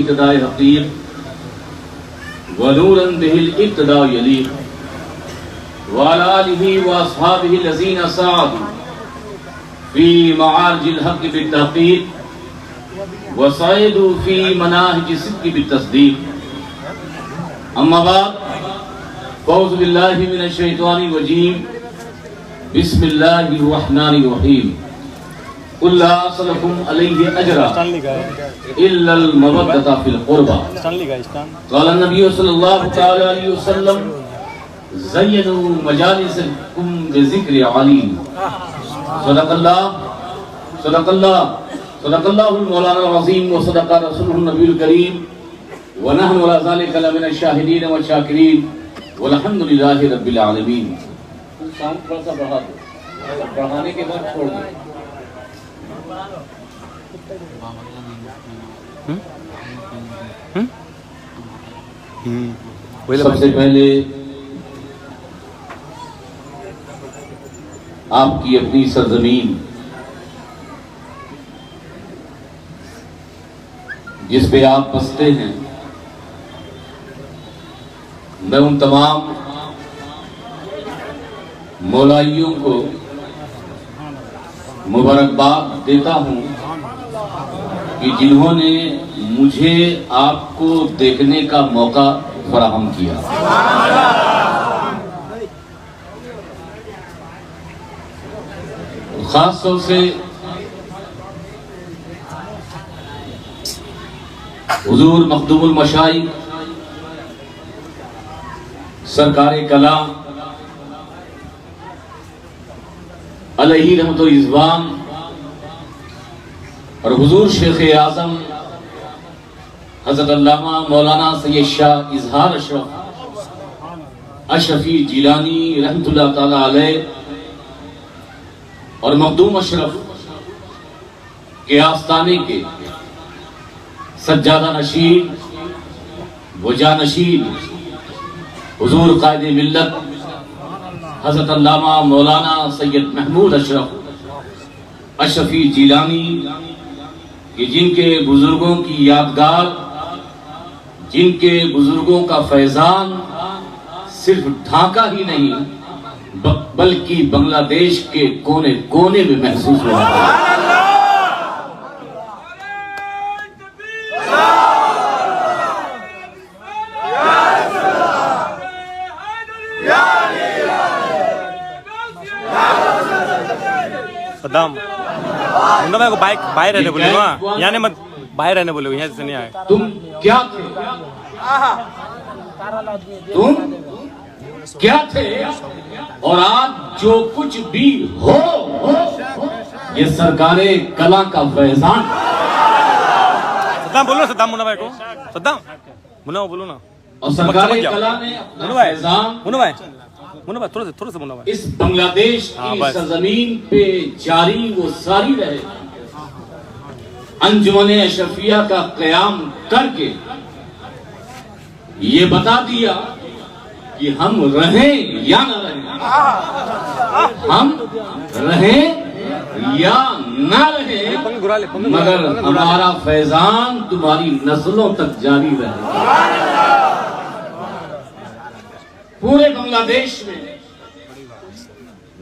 اهتداء حقیق ونورا به الاقتداء یلیق وعلى آله واصحابه الذين سعدوا في معارج الحق بالتحقيق وصعدوا في مناهج الصدق بالتصديق اما بعد اعوذ بالله من الشيطان الرجيم بسم الله الرحمن الرحيم قل لا أسألكم عليه أجرا إلا المودة في القربى قال النبي صلى الله عليه وسلم زينوا مجالسكم بذكر عليم صدق الله المولانا العظيم وصدق رسوله النبي الكريم ونحن على ذلك لمن الشاهدين والشاكرين والحمد لله رب العالمين. ساؤنڈ تھوڑا سا بڑھا دو، بڑھانے کے بعد چھوڑ دو. سب سے پہلے آپ کی اپنی سرزمین جس پہ آپ بستے ہیں، میں ان تمام مولائیوں کو مبارکباد دیتا ہوں کہ جنہوں نے مجھے آپ کو دیکھنے کا موقع فراہم کیا. خاص طور سے حضور مخدوم المشائخ سرکار کلام علیہ رحمت و رضوان اور حضور شیخ اعظم حضرت علامہ مولانا سید شاہ اظہار اشرفی جیلانی رحمت اللہ تعالی علیہ اور مخدوم اشرف کے آستانے کے سجادہ نشین و جانشین حضور قائد ملت حضرت علامہ مولانا سید محمود اشرفی جیلانی کہ جن کے بزرگوں کی یادگار، جن کے بزرگوں کا فیضان صرف ڈھاکہ ہی نہیں بلکہ بنگلہ دیش کے کونے کونے میں محسوس ہوا. صدام انہوں نے باہر رہنے بولے گا، یعنی مت باہر رہنے بولے گا، یہاں سے نہیں آئے. تم کیا تھے؟ تم کیا تھے اور آج جو کچھ بھی ہو یہ سرکار کلا کا فیضان. صدام بولو نا، صدام منہ بھائی کو، صدام منہ بولو نا. اور سرکار کلا نے اپنا فیضان تھوڑا سا منہ بھائی اس بنگلہ دیش کی سرزمین پہ جاری و ساری رہے. انجمن اشرفیہ کا قیام کر کے یہ بتا دیا کہ ہم رہیں یا نہ رہیں، ہم رہیں یا نہ رہیں، مگر ہمارا فیضان تمہاری نسلوں تک جاری رہے. پورے بنگلہ دیش میں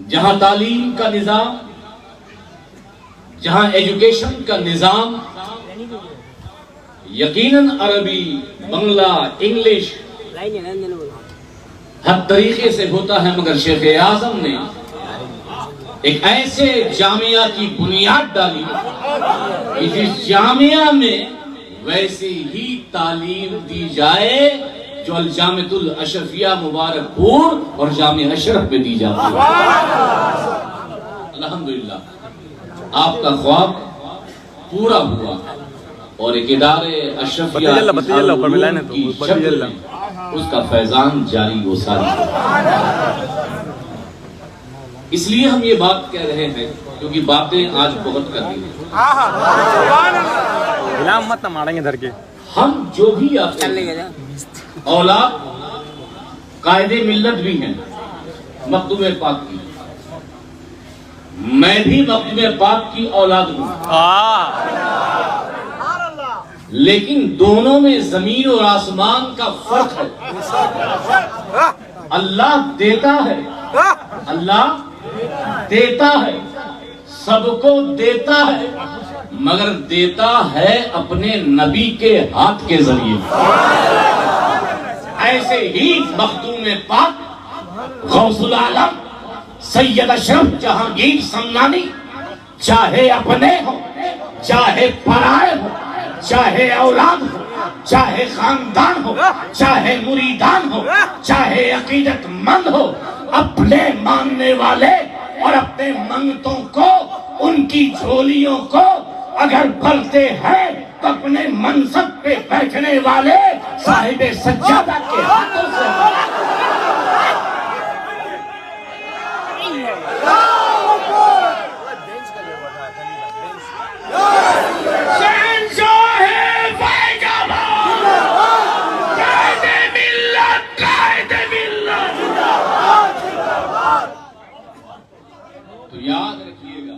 جہاں تعلیم کا نظام، جہاں ایجوکیشن کا نظام یقیناً عربی، بنگلہ، انگلش ہر طریقے سے ہوتا ہے، مگر شیخ اعظم نے ایک ایسے جامعہ کی بنیاد ڈالی کہ جس جامعہ میں ویسی ہی تعلیم دی جائے جو الجامعۃ الاشرفیہ مبارک پور اور جامعہ اشرف میں دی جاتی ہے. الحمدللہ آپ کا خواب پورا ہوا اور ایک ادارے اشرفیہ کی شکل میں اس کا فیضان جاری و ساری. اس لیے ہم یہ بات کہہ رہے ہیں کیونکہ باتیں آج بہت کر رہی ہیں. ہم جو بھی آتے ہیں اولاد قائد ملت بھی ہیں مخدوم پاک کی، میں بھی مخدوم پاک کی اولاد ہوں. لیکن دونوں میں زمین اور آسمان کا فرق ہے. اللہ دیتا ہے، اللہ دیتا ہے، سب کو دیتا ہے، مگر دیتا ہے اپنے نبی کے ہاتھ کے ذریعے. ایسے ہی مخدوم پاک غوث العالم سید اشرف جہانگیر سمنانی چاہے اپنے ہو، چاہے پرائے ہو، چاہے اولاد ہو، چاہے خاندان ہو، چاہے مریدان ہو، چاہے عقیدت مند ہو، اپنے ماننے والے اور اپنے منگتوں کو، ان کی جھولیوں کو اگر بھرتے ہیں تو اپنے منصب پہ بیٹھنے والے صاحب سجادہ کے ہاتھوں سے تو یاد رکھیے گا.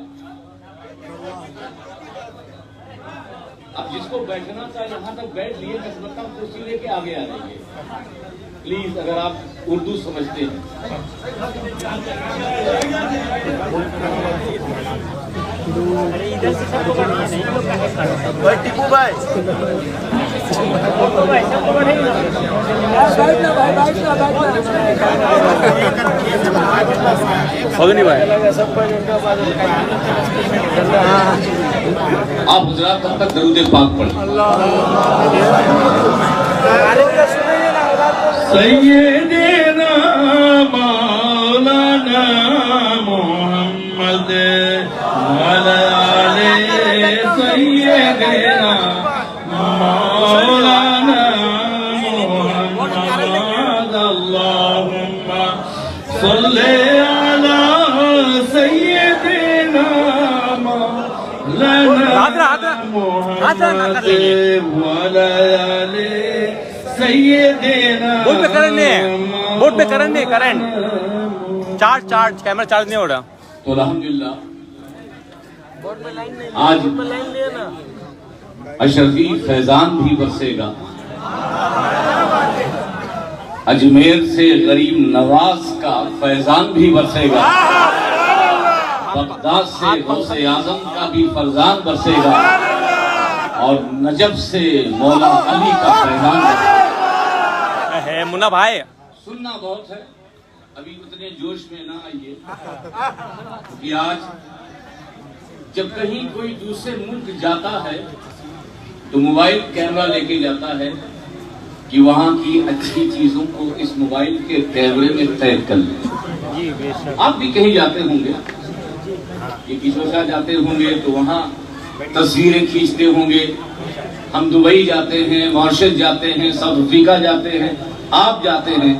اب جس کو بیٹھنا چاہے یہاں تک بیٹھ لیے، نسبتاً کرسی لے کے آگے آ جائیے پلیز، اگر آپ اردو سمجھتے ہیں. ٹیپو بھائی آپ حضرات تب تک درود پاک پڑھیں. سیدنا مولانا محمد وعلی آلہ سیدنا مولانا محمد اللہم صلی علی سیدنا مولانا محمد وعلی آلہ سیدنا. بورڈ پہ کرنٹ چارج کیمرہ چارج نہیں ہو رہا. تو الحمدللہ آج اشرفی فیضان بھی برسے گا. اجمیر سے غریب نواز کا فیضان بھی برسے گا. بغداد سے غوث اعظم کا بھی فیضان برسے گا. اور نجف سے مولا علی کا فیضان برسے گا. منا بھائی سننا بہت ہے، ابھی اتنے جوش میں نہ آئیے کہ آج جب کہیں کوئی دوسرے ملک جاتا ہے تو موبائل کیمرہ لے کے جاتا ہے کہ وہاں کی اچھی چیزوں کو اس موبائل کے کیمرے میں قید کر لیں. آپ بھی کہیں جاتے ہوں گے، یہ کشوشا جاتے ہوں گے تو وہاں تصویریں کھینچتے ہوں گے. ہم دبئی جاتے ہیں، ماریشس جاتے ہیں، ساؤتھ افریقہ جاتے ہیں، آپ جاتے ہیں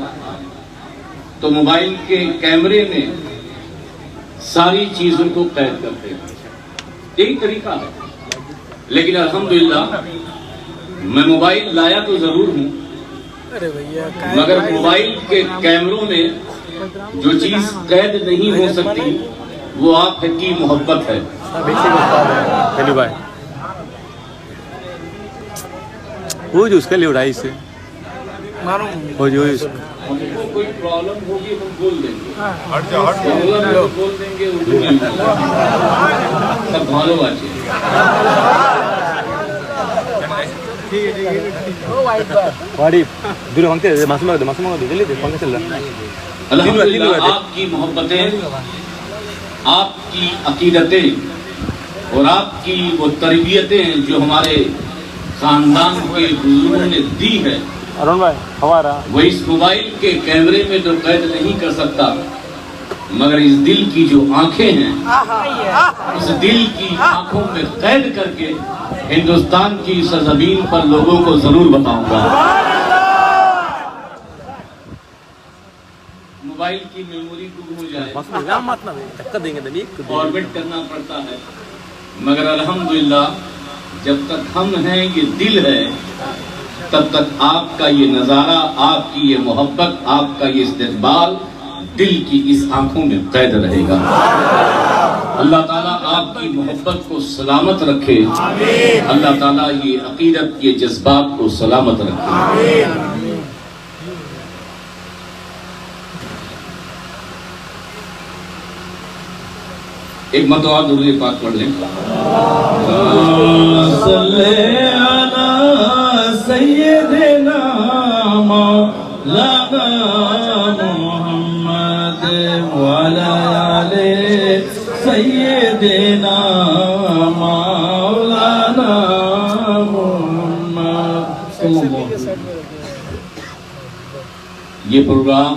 تو موبائل کے کیمرے میں ساری چیزوں کو قید کرتے ہیں. یہی طریقہ ہے. لیکن الحمدللہ میں موبائل لایا تو ضرور ہوں، مگر موبائل کے کیمروں میں جو چیز قید نہیں ہو سکتی وہ آپ کی محبت ہے. وہ جو اس کے لیے اڑائی سے وہ جو ہم کو کوئی پرابلم ہوگی ہم بول دیں گے، بول دیں گے اردو میں سب بھالو باچے. الحمدللہ آپ کی محبتیں، آپ کی عقیدتیں اور آپ کی وہ تربیتیں جو ہمارے خاندان کے بزرگوں نے دی ہے وہ اس موبائل کے کیمرے میں تو قید نہیں کر سکتا، مگر اس دل کی جو آنکھیں ہیں اس دل کی آنکھوں میں قید کر کے ہندوستان کی سرزمین پر لوگوں کو ضرور بتاؤں گا. موبائل کی میموری گم ہو جائے، فارمیٹ کرنا پڑتا ہے، مگر الحمدللہ جب تک ہم ہیں یہ دل ہے تب تک آپ کا یہ نظارہ، آپ کی یہ محبت، آپ کا یہ استقبال دل کی اس آنکھوں میں قید رہے گا. اللہ تعالیٰ آپ کی محبت کو سلامت رکھے. اللہ تعالیٰ یہ عقیدت کے جذبات کو سلامت رکھے. ایک مرتبہ درود پاک پڑھ لیں. صلی علی سیدنا مولانا محمد وعلی آلِ سیدنا مولانا محمد. یہ پروگرام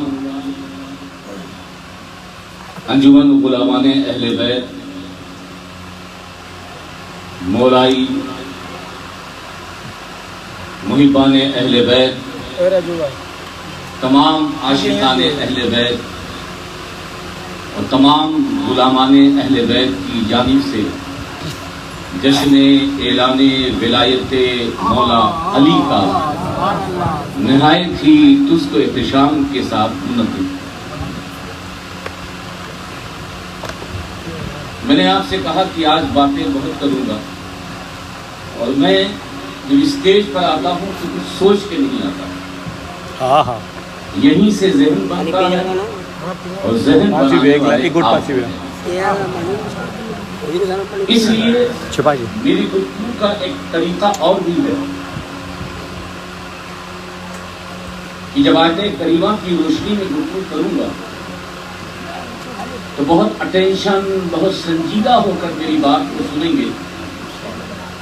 انجمن غلامان اہل بیت مولائی محبان اہل بیت تمام عاشقان اہل بیت اور تمام غلامان اہل بیت کی جانب سے جشن اعلان ولایت مولا علی کا نہایت ہی تسک و احتشام کے ساتھ منعقد. میں نے آپ سے کہا کہ آج باتیں بہت کروں گا اور میں جب اسٹیج پر آتا ہوں تو کچھ سوچ کے نہیں آتا. یہیں سے ذہن بنتا ہے اور ذہن بناتا ہے. اس لیے میری گفتگو کا ایک طریقہ اور بھی ہے کہ جب آیت کریمہ کی روشنی میں گفتگو کروں گا تو بہت اٹینشن بہت سنجیدہ ہو کر میری بات کو سنیں گے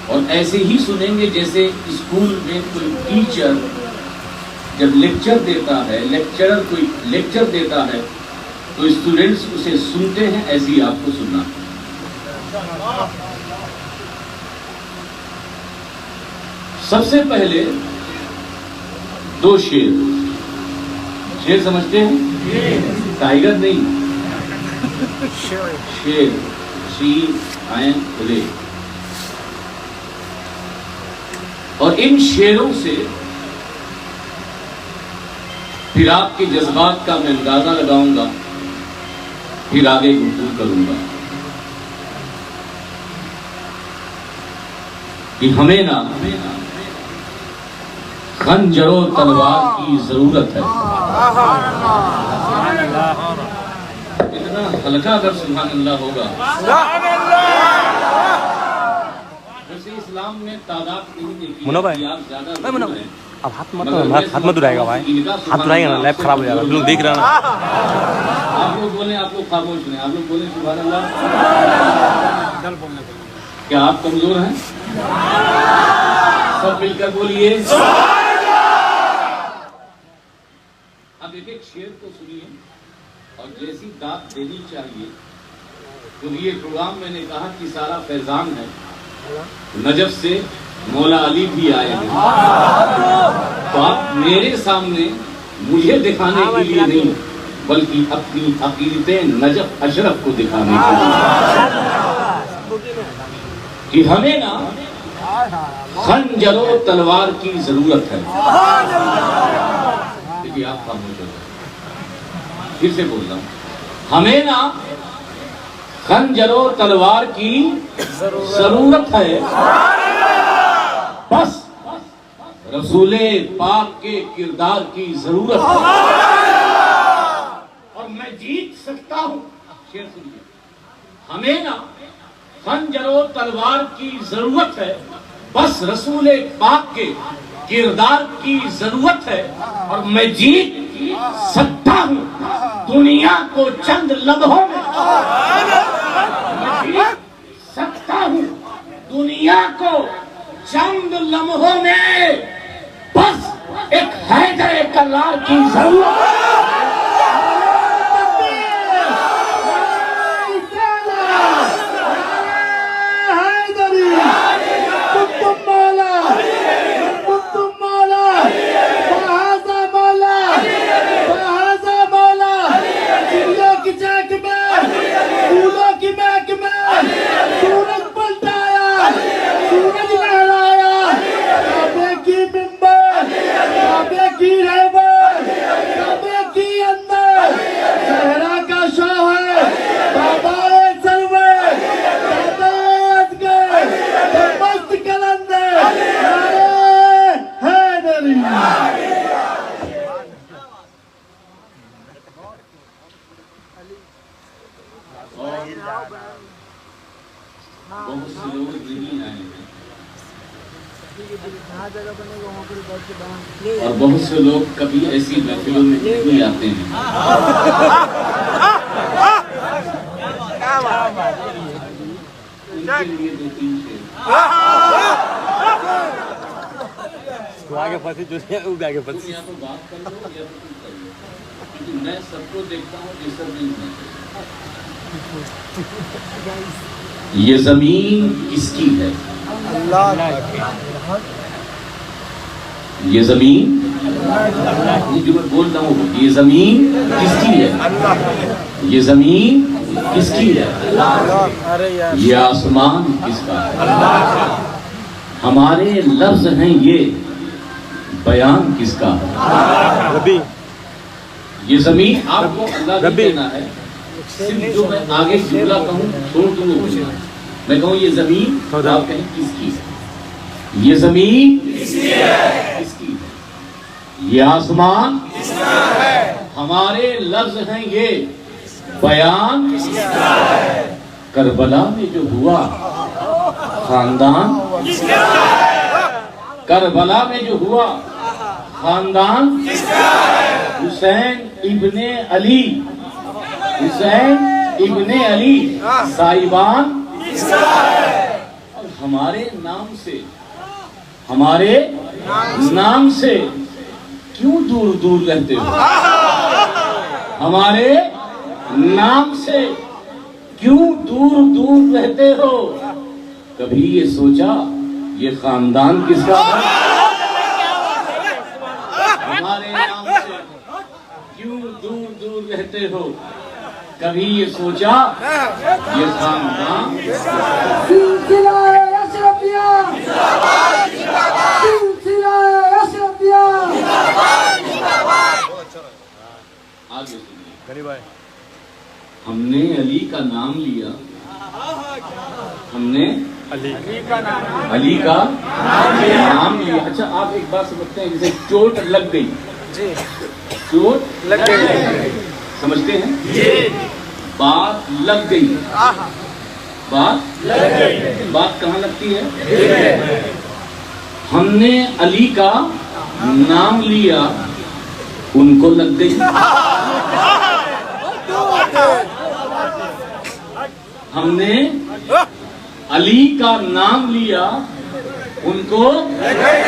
اور ایسے ہی سنیں گے جیسے اسکول میں کوئی ٹیچر جب لیکچر دیتا ہے لیکچرر کوئی لیکچر دیتا ہے تو اسٹوڈنٹس اسے سنتے ہیں. ایسے ہی آپ کو سننا. سب سے پہلے دو شیر سمجھتے ہیں؟ ٹائیگر نہیں, شیر شیر عین رے. اور ان شیروں سے پھر آپ کے جذبات کا میں اندازہ لگاؤں گا, پھر آگے گفتگو کروں گا کہ ہمیں نہ خنجر و تلوار کی ضرورت ہے. اتنا ہلکا اگر سبحان اللہ ہوگا. ویسے اسلام میں تعداد نہیں دیکھی ہے, آپ زیادہ ہیں. اب ہاتھ مت اڑائے گا بھائی, ہاتھ اڑائے گا نا لیب خراب ہو جائے گا. لوگ دیکھ رہے ہیں نا. آپ لوگ بولیں, آپ لوگ خاموش رہیں, آپ لوگ بولیں سبحان اللہ. کیا آپ کمزور ہیں؟ سب مل کر بولیے. اب ایک شعر کو سنیے اور جیسی داد دینی چاہیے. تو یہ پروگرام میں نے کہا کہ سارا فیضان ہے, نجف سے مولا علی بھی آئے ہیں, تو آپ میرے سامنے مجھے دکھانے کے لیے نہیں بلکہ اپنی عقیدت نجف اشرف کو دکھانے کے لیے کہ ہمیں نا خنجر و تلوار کی ضرورت ہے. دیکھیے آپ خاموش ہو جائیں, پھر سے بول رہا ہوں, ہمیں نا خنجر و تلوار کی ضرورت ہے, بس رسول پاک کے کردار کی ضرورت ہے, اور میں جیت سکتا ہوں. شعر سنیے, ہمیں نا خنجر و تلوار کی ضرورت ہے, بس رسول پاک کے کردار کی ضرورت ہے, اور میں جیت سکتا ہوں دنیا کو چند لمحوں میں. میں جیت سکتا ہوں دنیا کو چند لمحوں میں, بس ایک حیدر کرار کی ضرورت ہے. کی اور بہت سے لوگ کبھی ایسی محفلوں میں نہیں آتے ہیں. ان کے لیے 2-3 شعر. تو آگے پھنسی جو ہے وہ بھی آگے تم پھنسی. یا تو بات کر لو یا تو تم کر لو، کیونکہ میں سب کو دیکھتا ہوں یہ سب نہیں دیکھتا. یہ زمین کس کی ہے؟ یہ زمین، یہ جو میں بول رہا ہوں، یہ زمین کس کی ہے؟ یہ زمین کس کی ہے؟ یہ آسمان کس کا ہے؟ ہمارے لفظ ہیں یہ، بیان کس کا ہے؟ ربی یہ زمین آپ کو اللہ نے دینا ہے. صرف جو میں آگے جملہ کہوں چھوڑ دوں وہ بولنا. میں کہوں یہ زمین، آپ کہیں کس کی ہے؟ یہ زمین کس کی ہے؟ یہ آسمان کس کا ہے؟ ہمارے لفظ ہیں یہ، بیان کس کا ہے؟ کربلا میں جو ہوا خاندان کس کا ہے؟ کربلا میں جو ہوا خاندان کس کا ہے؟ حسین ابن علی، حسین ابن علی صاحبان کس کا ہے؟ اور ہمارے نام سے، ہمارے نام سے کیوں دور دور رہتے ہو؟ ہمارے نام سے کیوں دور دور رہتے ہو؟ کبھی یہ سوچا یہ خاندان کس کا ہے؟ ہمارے نام سے کیوں دور دور رہتے ہو؟ کبھی یہ سوچا یہ خاندان کس کا ہے؟ سلسلہ اشرفیہ سلسلہ اشرفیہ. آگے سنیے. غریب بھائی ہم نے علی کا نام لیا، ہم نے علی علی کا نام لیا. اچھا آپ ایک بات سمجھتے ہیں، جیسے چوٹ لگ گئی، چوٹ لگ گئی، سمجھتے ہیں؟ بات لگ گئی، بات لگ گئی. بات کہاں لگتی ہے؟ ہم نے علی کا نام لیا، ان کو لگ گئی. ہم نے علی کا نام لیا، ان کو لگ گئی.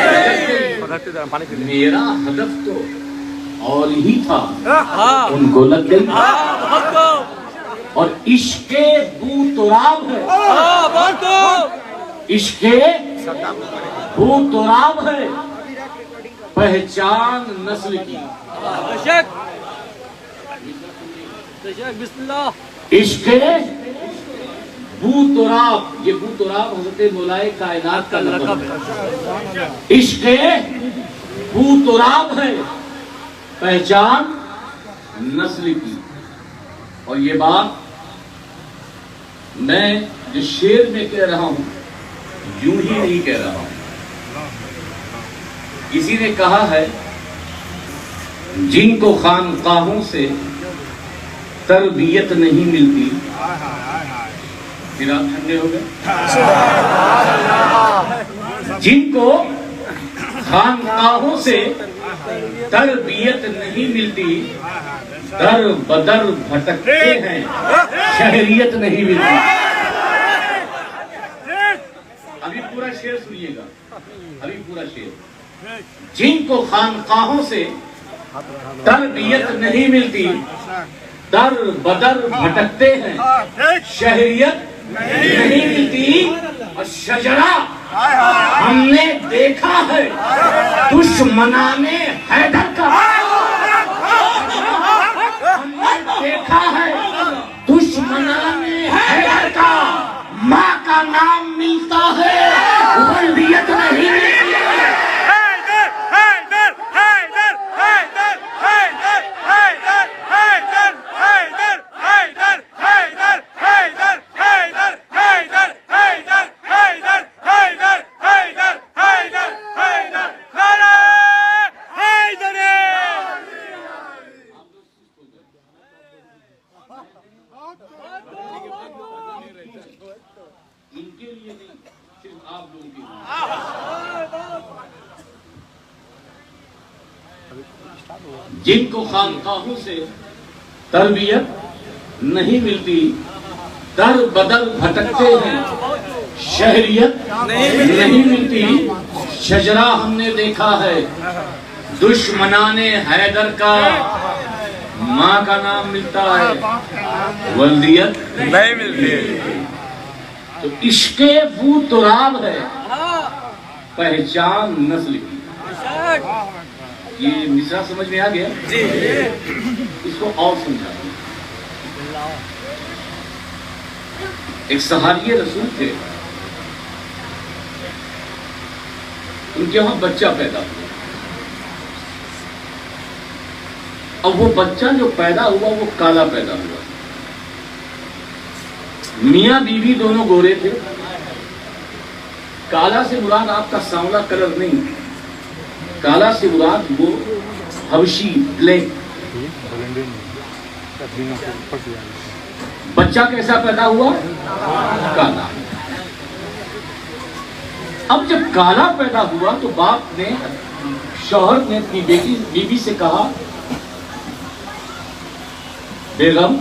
میرا ہدف تو اور ہی تھا، ان کو لگ گئی. اور عشق بو تراب ہے، عشق بو تراب ہے، پہچان نسل کی. عشق بو تراب، یہ بو تراب حضرت مولائے کائنات کا لقب ہے. عشق بو تراب ہے، پہچان نسل کی. اور یہ بات میں جو شعر میں کہہ رہا ہوں یوں ہی نہیں کہہ رہا ہوں. کسی نے کہا ہے جن کو خانقاہوں سے تربیت نہیں ملتی، پھر آپ ٹھنڈے ہو گئے. جن کو خانقاہوں سے تربیت نہیں ملتی، در بدر بھٹکتے ہیں، شہریت نہیں ملتی. ابھی پورا شعر سنیے گا، ابھی پورا شعر. جن کو خانقاہوں سے تربیت نہیں ملتی، در بدر بھٹکتے ہیں، شہریت نہیں ملتی. اور شجرہ ہم نے دیکھا ہے دشمنان حیدر کا، ہم نے دیکھا ہے دشمنان حیدر کا. ماں کا نام ملتا ہے، ولدیت نہیں ملتی. حیدر جن کو خانقاہوں سے تربیت نہیں ملتی، در بدر بھٹکتے ہیں، شہریت نہیں ملتی۔ شجرہ ہم نے دیکھا ہے دشمنان حیدر کا، ماں کا نام ملتا ہے، ولدیت نہیں ملتی۔ تو عشق وہ تراب ہے، پہچان نسل کی۔ یہ مصرع سمجھ میں آ گیا؟ اس کو اور سمجھا۔ ایک صحابی رسول تھے، ان کے وہاں بچہ پیدا ہوا۔ اب وہ بچہ جو پیدا ہوا وہ کالا پیدا ہوا۔ میاں بیوی دونوں گورے تھے۔ کالا سے مراد آپ کا سانولا کلر نہیں، کالا سے مراد وہ حبشی بلیک۔ بچہ کیسا پیدا ہوا؟ کالا۔ اب جب کالا پیدا ہوا تو باپ نے، شوہر نے اپنی بیوی سے کہا، بیگم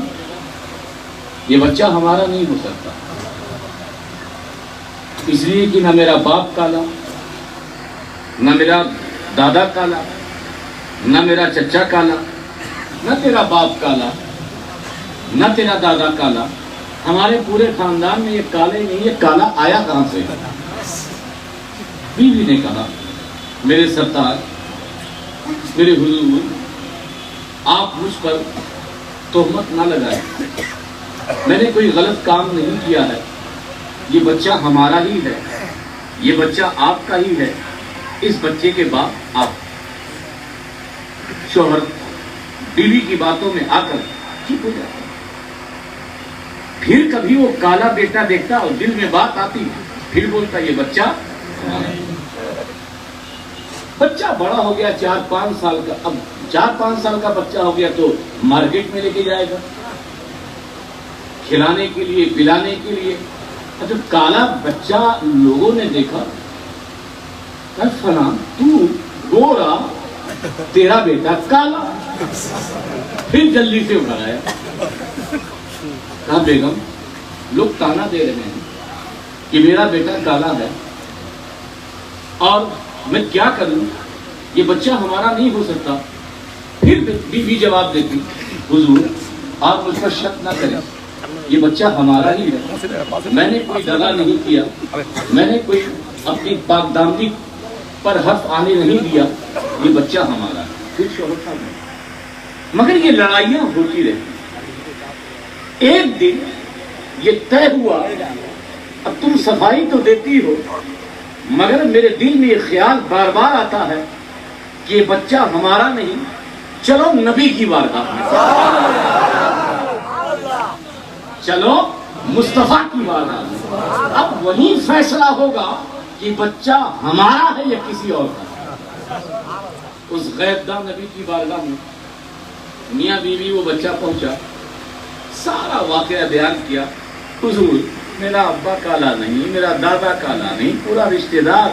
یہ بچہ ہمارا نہیں ہو سکتا، اس لیے کہ نہ میرا باپ کالا، نہ میرا دادا کالا، نہ میرا چچا کالا، نہ تیرا باپ کالا، نہ تیرا دادا کالا، ہمارے پورے خاندان میں یہ کالے نہیں، یہ کالا آیا کہاں سے؟ بیوی نے کہا، میرے سرتاج، میرے حضور، آپ مجھ پر تہمت نہ لگائیں، میں نے کوئی غلط کام نہیں کیا ہے، یہ بچہ ہمارا ہی ہے، یہ بچہ آپ کا ہی ہے، اس بچے کے باپ آپ۔ شوہر بیوی کی باتوں میں آ کر چپ ہو جاتا۔ پھر کبھی وہ کالا بیٹا دیکھتا اور دل میں بات آتی، پھر بولتا یہ بچہ ہمارا ہے۔ بچہ بڑا ہو گیا 4-5 سال کا، اب 4-5 سال کا بچہ ہو گیا تو مارکیٹ میں لے کے جائے گا کھلانے کے لیے، پلانے کے لیے۔ جب کالا بچہ لوگوں نے دیکھا، فلاں تو گورا، تیرا بیٹا کالا، پھر جلدی سے اٹھایا، کہا بیگم لوگ تانا دے رہے ہیں کہ میرا بیٹا کالا ہے اور میں کیا کروں، یہ بچہ ہمارا نہیں ہو سکتا۔ پھر بیوی جواب دیتی، حضور آپ مجھ پر شک نہ کریں، یہ بچہ ہمارا ہی ہے، میں نے کوئی دغا نہیں کیا، میں نے کوئی اپنی پاک دامنی پر حرف آنے نہیں دیا، یہ بچہ ہمارا ہے۔ پھر شوہر صاحب، مگر یہ لڑائیاں ہوتی رہی۔ ایک دن یہ طے ہوا، اب تم صفائی تو دیتی ہو مگر میرے دل میں یہ خیال بار بار آتا ہے کہ یہ بچہ ہمارا نہیں، چلو نبی کی بارگاہ میں، چلو مصطفیٰ کی بارگاہ میں، اب وہی فیصلہ ہوگا کہ بچہ ہمارا ہے یا کسی اور کا۔ اس غیب داں نبی کی بارگاہ میں میاں بیوی وہ بچہ پہنچا، سارا واقعہ بیان کیا، حضور میرا ابا کالا نہیں، میرا دادا کالا نہیں، پورا رشتہ دار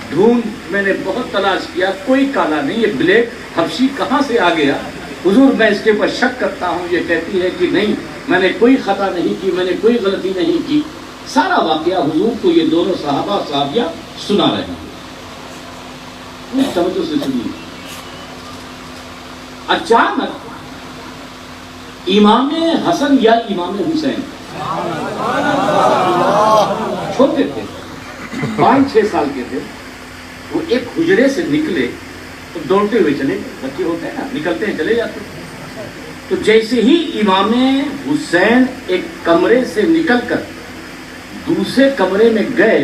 ڈھونڈ میں نے بہت تلاش کیا، کوئی کالا نہیں، یہ بلیک حبشی کہاں سے آ گیا؟ حضور میں اس کے اوپر شک کرتا ہوں، یہ کہتی ہے کہ نہیں میں نے کوئی خطا نہیں کی، میں نے کوئی غلطی نہیں کی۔ سارا واقعہ حضور کو یہ دونوں صحابہ صحابیہ سنا رہے ہیں، توجہ سے سنیے۔ اچانک امام حسن یا امام حسین چھوٹے تھے، 5-6 سال کے تھے، وہ ایک حجرے سے نکلے تو دوڑتے ہوئے چلے گئے، بچے ہوتے ہیں نا، نکلتے ہیں چلے جاتے ہیں۔ تو جیسے ہی امام حسین ایک کمرے سے نکل کر دوسرے کمرے میں گئے،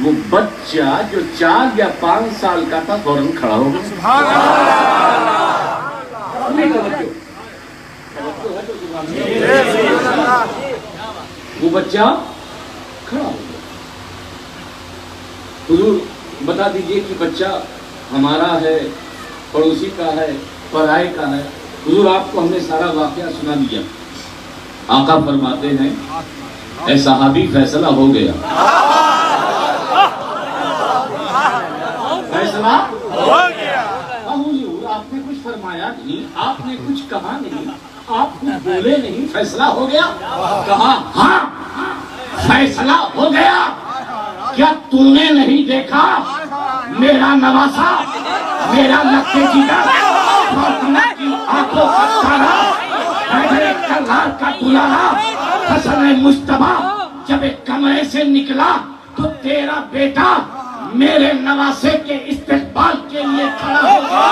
وہ بچہ جو 4 یا 5 سال کا تھا فوراً کھڑا ہو گیا۔ وہ بچہ کھڑا ہو گیا۔ حضور بتا دیجئے کہ بچہ ہمارا ہے، پڑوسی کا ہے، پرائے کا ہے؟ حضور آپ کو ہم نے سارا واقعہ سنا دیا۔ آقا فرماتے ہیں اے صحابی فیصلہ ہو گیا، فیصلہ ہو گیا۔ حضور آپ نے فرمایا نہیں, آپ نے کچھ کہا نہیں, آپ کچھ بولے نہیں, فیصلہ ہو گیا. کہا ہاں فیصلہ ہو گیا. کیا تم نے نہیں دیکھا میرا نواسا, میرا لکے جگر, فاطمہ کی آنکھوں کا تارا, حیدر کرار کا دلہا, حسن مجتبیٰ جب ایک کمرے سے نکلا تو تیرا بیٹا میرے نواسے کے استقبال کے لیے کھڑا ہو گیا.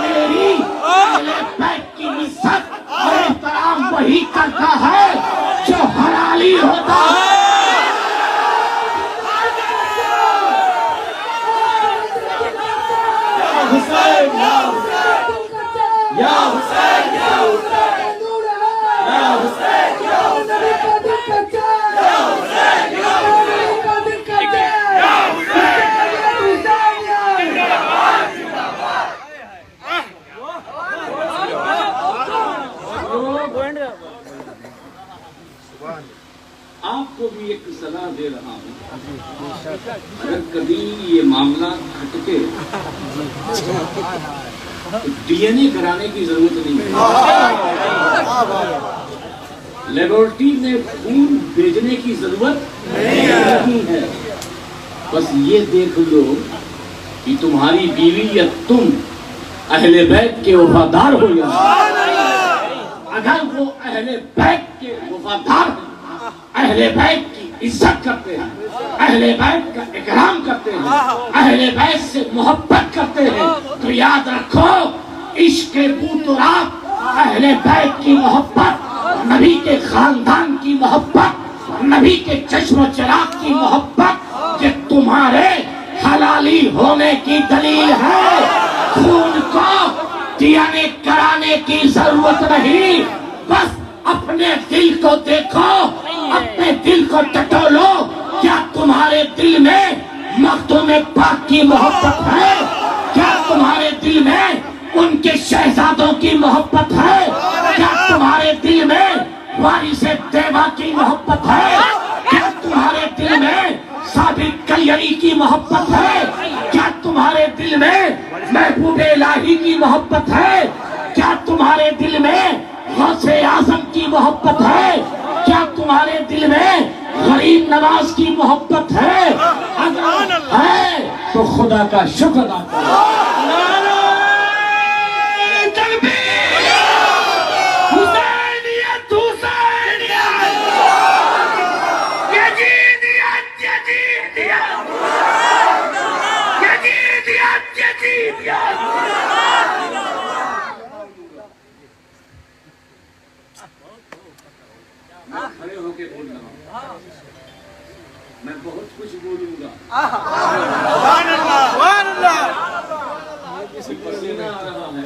میری اہل بیت کی عزت اور احترام وہی کرتا ہے جو حلالی ہوتا ہے. حسین یا حسین یا حسین یا حسین یا حسین یا آپ کو بھی ایک صلاح دے رہا ہوں, اگر کبھی یہ معاملہ کھٹکے ڈی این اے کرانے کی ضرورت نہیں ہے, لیبورٹری میں خون بھیجنے کی ضرورت نہیں ہے. بس یہ دیکھ لو کہ تمہاری بیوی یا تم اہل بیت کے وفادار ہو یا اگر وہ اہل بیت کے وفادار ہیں, اہل بیت کی عزت کرتے ہیں, اہل بیت کا اکرام کرتے ہیں, اہل بیت سے محبت کرتے ہیں, تو یاد رکھو عشق بو تراب, اہل بیت کی محبت, نبی کے خاندان کی محبت, نبی کے چشم و چراغ کی محبت, یہ تمہارے حلالی ہونے کی دلیل ہے. خون کو ڈی این اے کرانے کی ضرورت نہیں, بس اپنے دل کو دیکھو, اپنے دل کو ٹٹولو. کیا تمہارے دل میں مخدوم پاک کی محبت ہے؟ کیا تمہارے دل میں ان کے شہزادوں کی محبت ہے؟ کیا تمہارے دل میں وارث دیوا کی محبت ہے؟ کیا تمہارے دل میں ثابت کلیری کی محبت ہے؟ کیا تمہارے دل میں محبوب الہی کی محبت ہے؟ کیا تمہارے دل میں غوث اعظم کی محبت ہے؟ کیا تمہارے دل میں غریب نواز کی محبت ہے؟ اگر ہے تو خدا کا شکر ادا کرو. حسینیت حسینیت یزیدیت یزیدیت یزیدیت یزیدیت. کھڑے ہو کے بول رہا ہوں, میں بہت کچھ بولوں گا. پسینہ آ رہا ہے,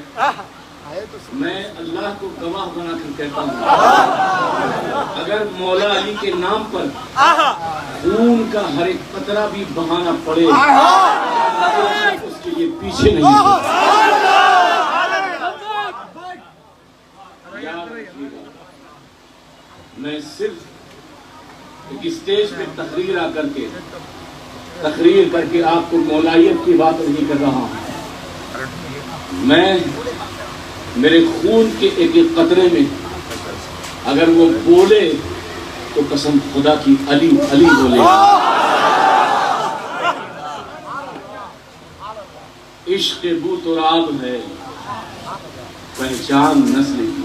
میں اللہ کو گواہ بنا کر کہتا ہوں, اگر مولا علی کے نام پر خون کا ہر ایک قطرہ بھی بہانا پڑے اس کے لیے پیچھے نہیں ہے. میں صرف ایک اسٹیج پہ تقریر کر کے آپ کو مولائیت کی بات نہیں کر رہا ہوں. میں میرے خون کے ایک ایک قطرے میں اگر وہ بولے تو قسم خدا کی علی علی بولے. عشق بو تراب ہے پہچان نسل کی.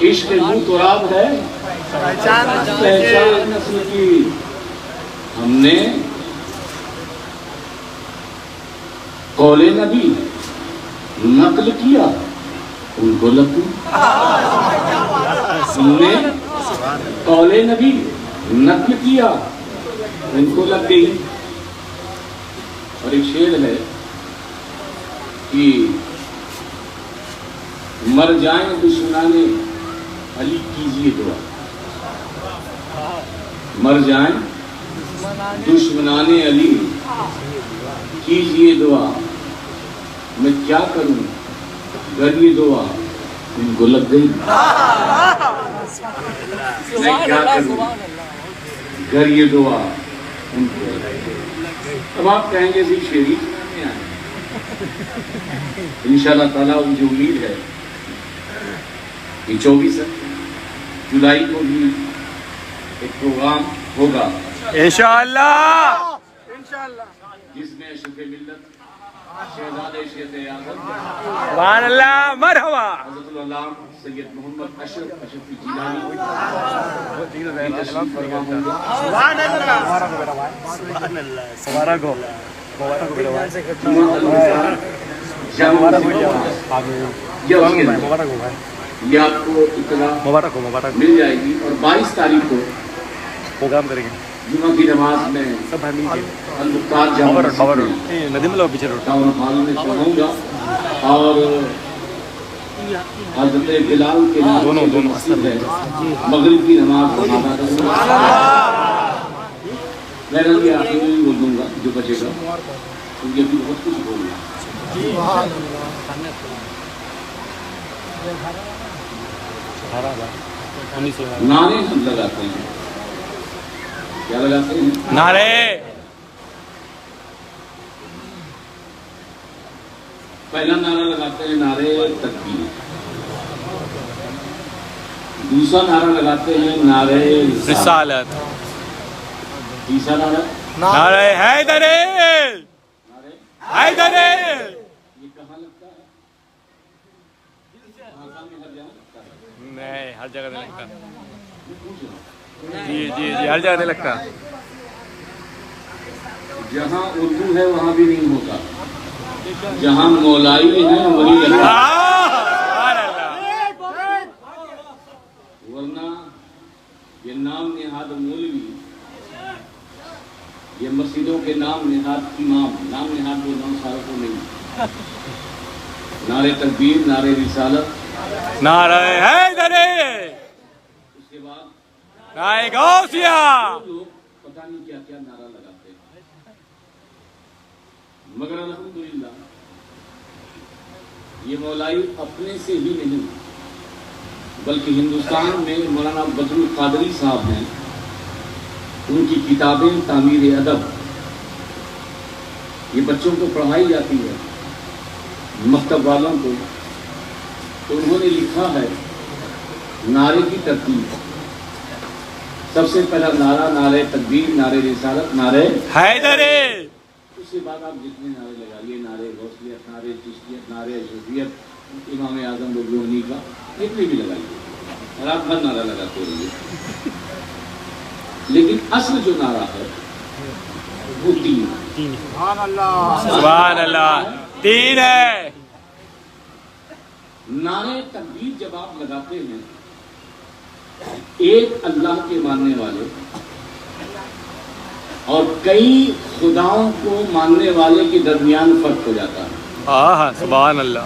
عشق بو تراب ہے پہچان نسل کی. ہم نے قول نبی نقل کیا, ان کو لگ گئی. ہم نے قول نبی نقل کیا, ان کو لگ گئی. اور ایک شعر ہے کہ مر جائیں دشمنان علی کیجئے دعا, مر جائیں دشمنان علی کیجئے دعا. میں کیا کروں گر یہ دعا ان کو لگ گئی. میں کیا کروں گر یہ دعا ان کو لگ گئی. اب آپ کہیں گے جی شریف میں آئے, انشاءاللہ تعالیٰ مجھے امید ہے کہ 24 جولائی کو بھی ایک پروگرام ہوگا انشاءاللہ جس میں اشرف ملت شہزادہ شیخ اعظم سبحان اللہ مرحبا حضرت العلام سید محمد اشرف جیلانی تشریف فرما ہوں گے. مبارک ہو جامع مسجد یہ اس کے اندر. مبارک ہو بھائی یہ آپ کو اطلاع مبارک ہو مبارک ہو مل جائے گی. اور 22 تاریخ کو پروگرام کریں گے جمعہ کی نماز میں سب بھائی مل کے المختار جامع مسجد میں ندی میں لو پیچھے روڈ ٹاؤن ہال میں پڑھاؤں گا. اور حضرت بلال کے نام دونوں سے جو دونوں مسجد ہے مغرب کی نماز ادا کروں گا. میں رنگ کے آخر میں بھی بول دوں گا جو بچے گا کیونکہ ابھی بہت کچھ بولنا. نعرے ہم لگاتے ہیں. کیا لگاتے ہیں؟ نعرے پہلا نعرہ لگاتے ہیں نعرے تکبیر. دوسرا نعرہ لگاتے ہیں نعرے رسالت. تیسرا نعرہ نعرے حیدری نعرے حیدری. یہ کہاں لگتا ہے؟ آسام میں ہر جگہ لگتا ہے. نہیں ہر جگہ نہیں لگتا. میں پوچھ رہا ہوں. جی جی جی ہر جگہ نہیں لگتا. جہاں اردو ہے وہاں بھی نہیں ہوتا. جہاں مولائی ہے وہی لگتا ہے. ورنہ یہ نام نہاد مولوی، یہ مسجدوں کے نام نہاد امام، نام نہاد وہ نام ساروں کو نہیں. نعرے تکبیر، نعرے رسالت، نعرے حیدری. اس کے بعد نعرے غوثیہ. لوگ پتہ نہیں کیا کیا نعرہ لگاتے ہیں. مگر الحمدللہ یہ مولائی اپنے سے ہی نہیں بلکہ ہندوستان میں مولانا بدر القادری صاحب ہیں. ان کی کتابیں تعمیر ادب یہ بچوں کو پڑھائی جاتی ہے مکتب والوں کو. تو انہوں نے لکھا ہے نعرے کی ترتیب. سب سے پہلا نعرہ نعرے تکبیر، نعرے رسالت، نعرے حیدری. اس کے بعد آپ جتنے نعرے لگا لیے، نعرے غوثیت، نعرے چشتیت، نعرے اشرفیت، امام اعظم بابو حنیفہ، اتنے بھی لگائیے اور آپ ہر نعرہ لگاتے رہیے. لیکن اصل جو نعرہ ہے وہ تین. سبحان اللہ. تین ہے. نعرے تکبیر جب آپ لگاتے ہیں ایک اللہ کے ماننے والے اور کئی خداؤں کو ماننے والے کے درمیان فرق ہو جاتا ہے. ہاں سبحان اللہ.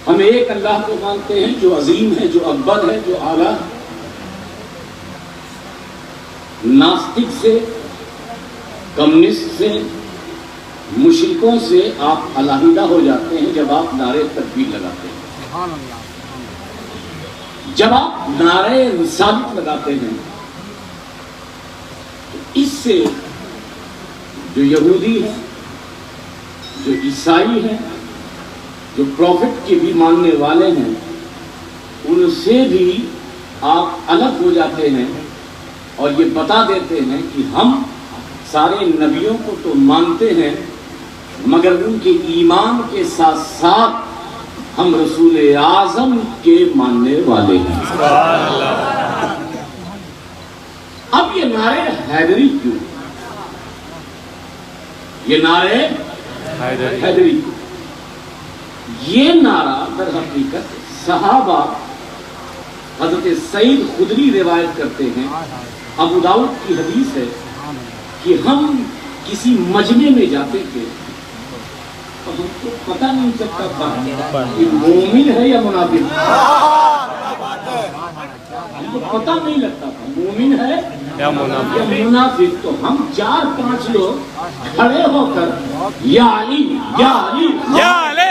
ہم ایک اللہ کو مانتے ہیں جو عظیم ہے، جو اکبر ہے، جو اعلیٰ ہے. ناستک سے، کمیونسٹ سے، مشرکوں سے آپ علیحدہ ہو جاتے ہیں جب آپ نعرے تکبیر لگاتے ہیں. جب آپ نعرے رسالت لگاتے ہیں تو اس سے جو یہودی ہیں، جو عیسائی ہیں، جو پروفٹ کے بھی ماننے والے ہیں، ان سے بھی آپ الگ ہو جاتے ہیں اور یہ بتا دیتے ہیں کہ ہم سارے نبیوں کو تو مانتے ہیں مگر ان کے ایمان کے ساتھ ساتھ ہم رسول اعظم کے ماننے والے ہیں. اب یہ نعرے حیدری کیوں؟ یہ نعرے حیدری کیوں؟ یہ نعرہ در حقیقت صحابہ حضرت سعید خدری روایت کرتے ہیں، ابو داؤد کی حدیث ہے کہ ہم کسی مجمع میں جاتے تھے تو ہم کو پتہ نہیں چلتا تھا کہ مومن ہے یا منافق. ہم کو پتہ نہیں لگتا تھا مومن ہے یا منافق. تو ہم 4-5 لوگ کھڑے ہو کر یا علی یا علی یا علی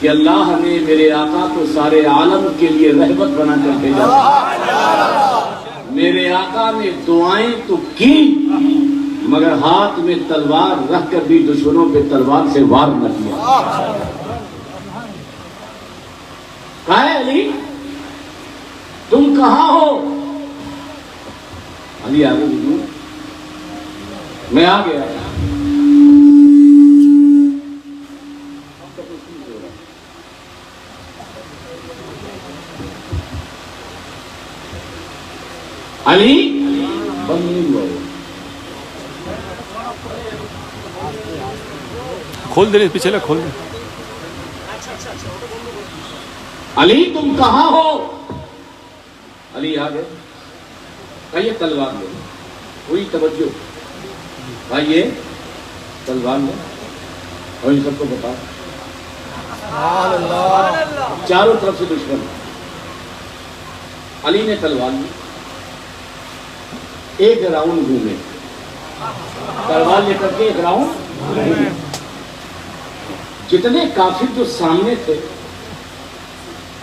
کہ اللہ نے میرے آقا کو سارے عالم کے لیے رحمت بنا کر بھیجا. میرے آقا نے دعائیں تو کی مگر ہاتھ میں تلوار رکھ کر بھی دشمنوں پہ تلوار سے وار نہ کیا. کہا ہے علی تم کہاں ہو؟ علی آگے بجھو میں آ گیا. علی بند نہیں ہوا. کھول دے پیچھے کھول دے. علی تم کہاں ہو؟ علی آ گئے. کہیے تلوار لے. کوئی توجہ بھائی تلوار لے اور ان سب کو بتا چاروں طرف سے دشمن. علی نے تلوار لی ایک راؤنڈ گھومے. تلوار لے کر کے ایک راؤنڈ گھومے. جتنے کافر جو سامنے تھے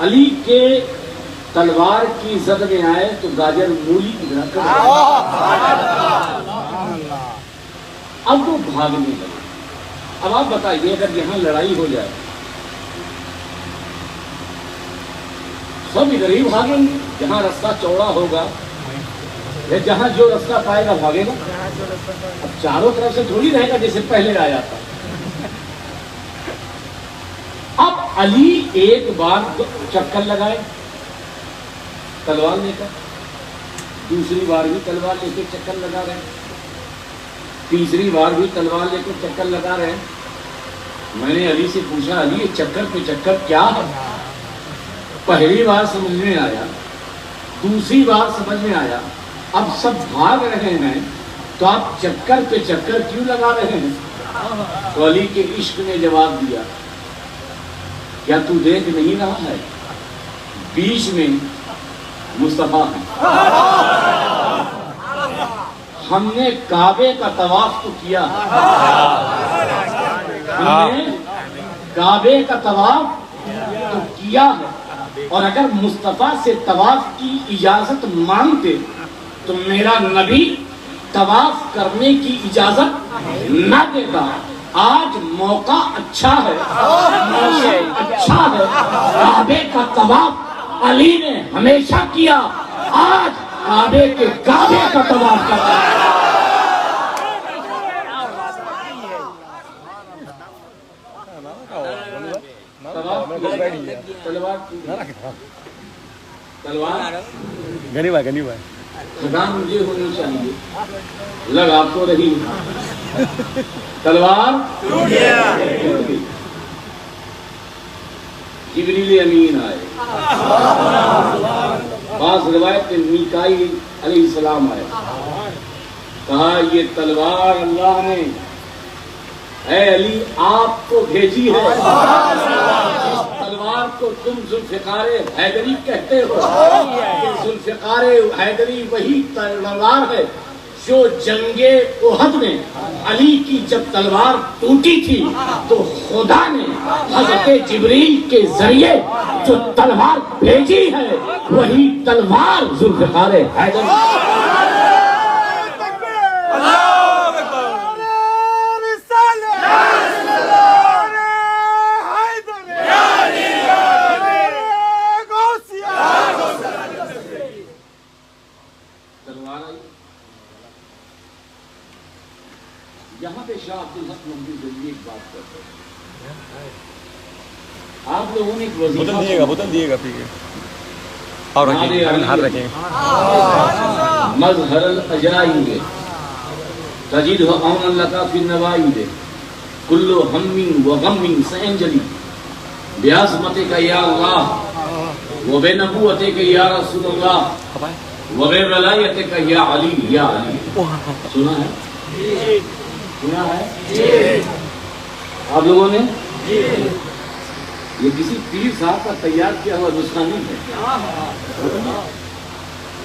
علی کے تلوار کی زد میں آئے تو گاجر مولی کی طرح کر اب وہ بھاگنے لگے. اب آپ بتائیے اگر یہاں لڑائی ہو جائے سب ادھر ہی بھاگیں گے. جہاں رستہ چوڑا ہوگا یا جہاں جو رستہ پائے گا بھاگے گا. اب چاروں طرف سے تھوڑی رہے گا جیسے پہلے آیا تھا. اب علی ایک بار چکر لگائے تلوار لے کر. دوسری بار بھی تلوار لے کے چکر لگا رہے. تیسری بار بھی تلوار لے کے چکر لگا رہے. میں نے علی سے پوچھا علی یہ چکر پہ چکر کیا ہے؟ پہلی بار سمجھ میں آیا, دوسری بار سمجھ میں آیا, اب سب بھاگ رہے ہیں تو آپ چکر پہ چکر کیوں لگا رہے ہیں؟ تو علی کے عشق نے جواب دیا کیا تو دیکھ نہیں رہا ہے بیچ میں مصطفیٰ ہے. ہم نے کعبے کا طواف تو کیا, ہم نے کعبے کا طواف تو کیا ہے, اور اگر مصطفیٰ سے طواف کی اجازت مانگتے تو میرا نبی طواف کرنے کی اجازت نہ دیتا. آج موقع اچھا ہے, موسم اچھا ہے, کعبے کا طواف علی نے ہمیشہ کیا, آج کعبے کے کعبے کا طواف کرتا ہے. تلوار گنی بھائی خدا مجھے ہونی چاہیے, لگ آپ کو رہی تلوار. جبریل امین آئے, بعض روایت میں میکائیل علیہ السلام آئے. کہا یہ تلوار اللہ نے اے علی آپ کو بھیجی ہے. اس تلوار کو تم ذوالفقار حیدری کہتے ہو. ذوالفقار حیدری وہی تلوار ہے جو جنگ احد میں علی کی جب تلوار ٹوٹی تھی تو خدا نے حضرت جبریل کے ذریعے جو تلوار بھیجی ہے وہی تلوار ذوالفقار حیدری. یہاں پہ شاہ عبدالحق ممدوح جلدی ایک بات کرتے ہیں. آپ لوگوں نے ایک وظیفہ بوتل دیے گا پی کے اور ہاتھ رکھیں. مظہر العجائب تجدہ عون لک فی النوائب کل ہم و غم سینجلی بعظمتک یا اللہ و بنبوتک یا رسول اللہ و بولایتک یا علی یا علی. سنا ہے؟ سنا ہے آپ لوگوں نے؟ یہ کسی پیر صاحب کا تیار کیا ہوا نسخہ نہیں ہے.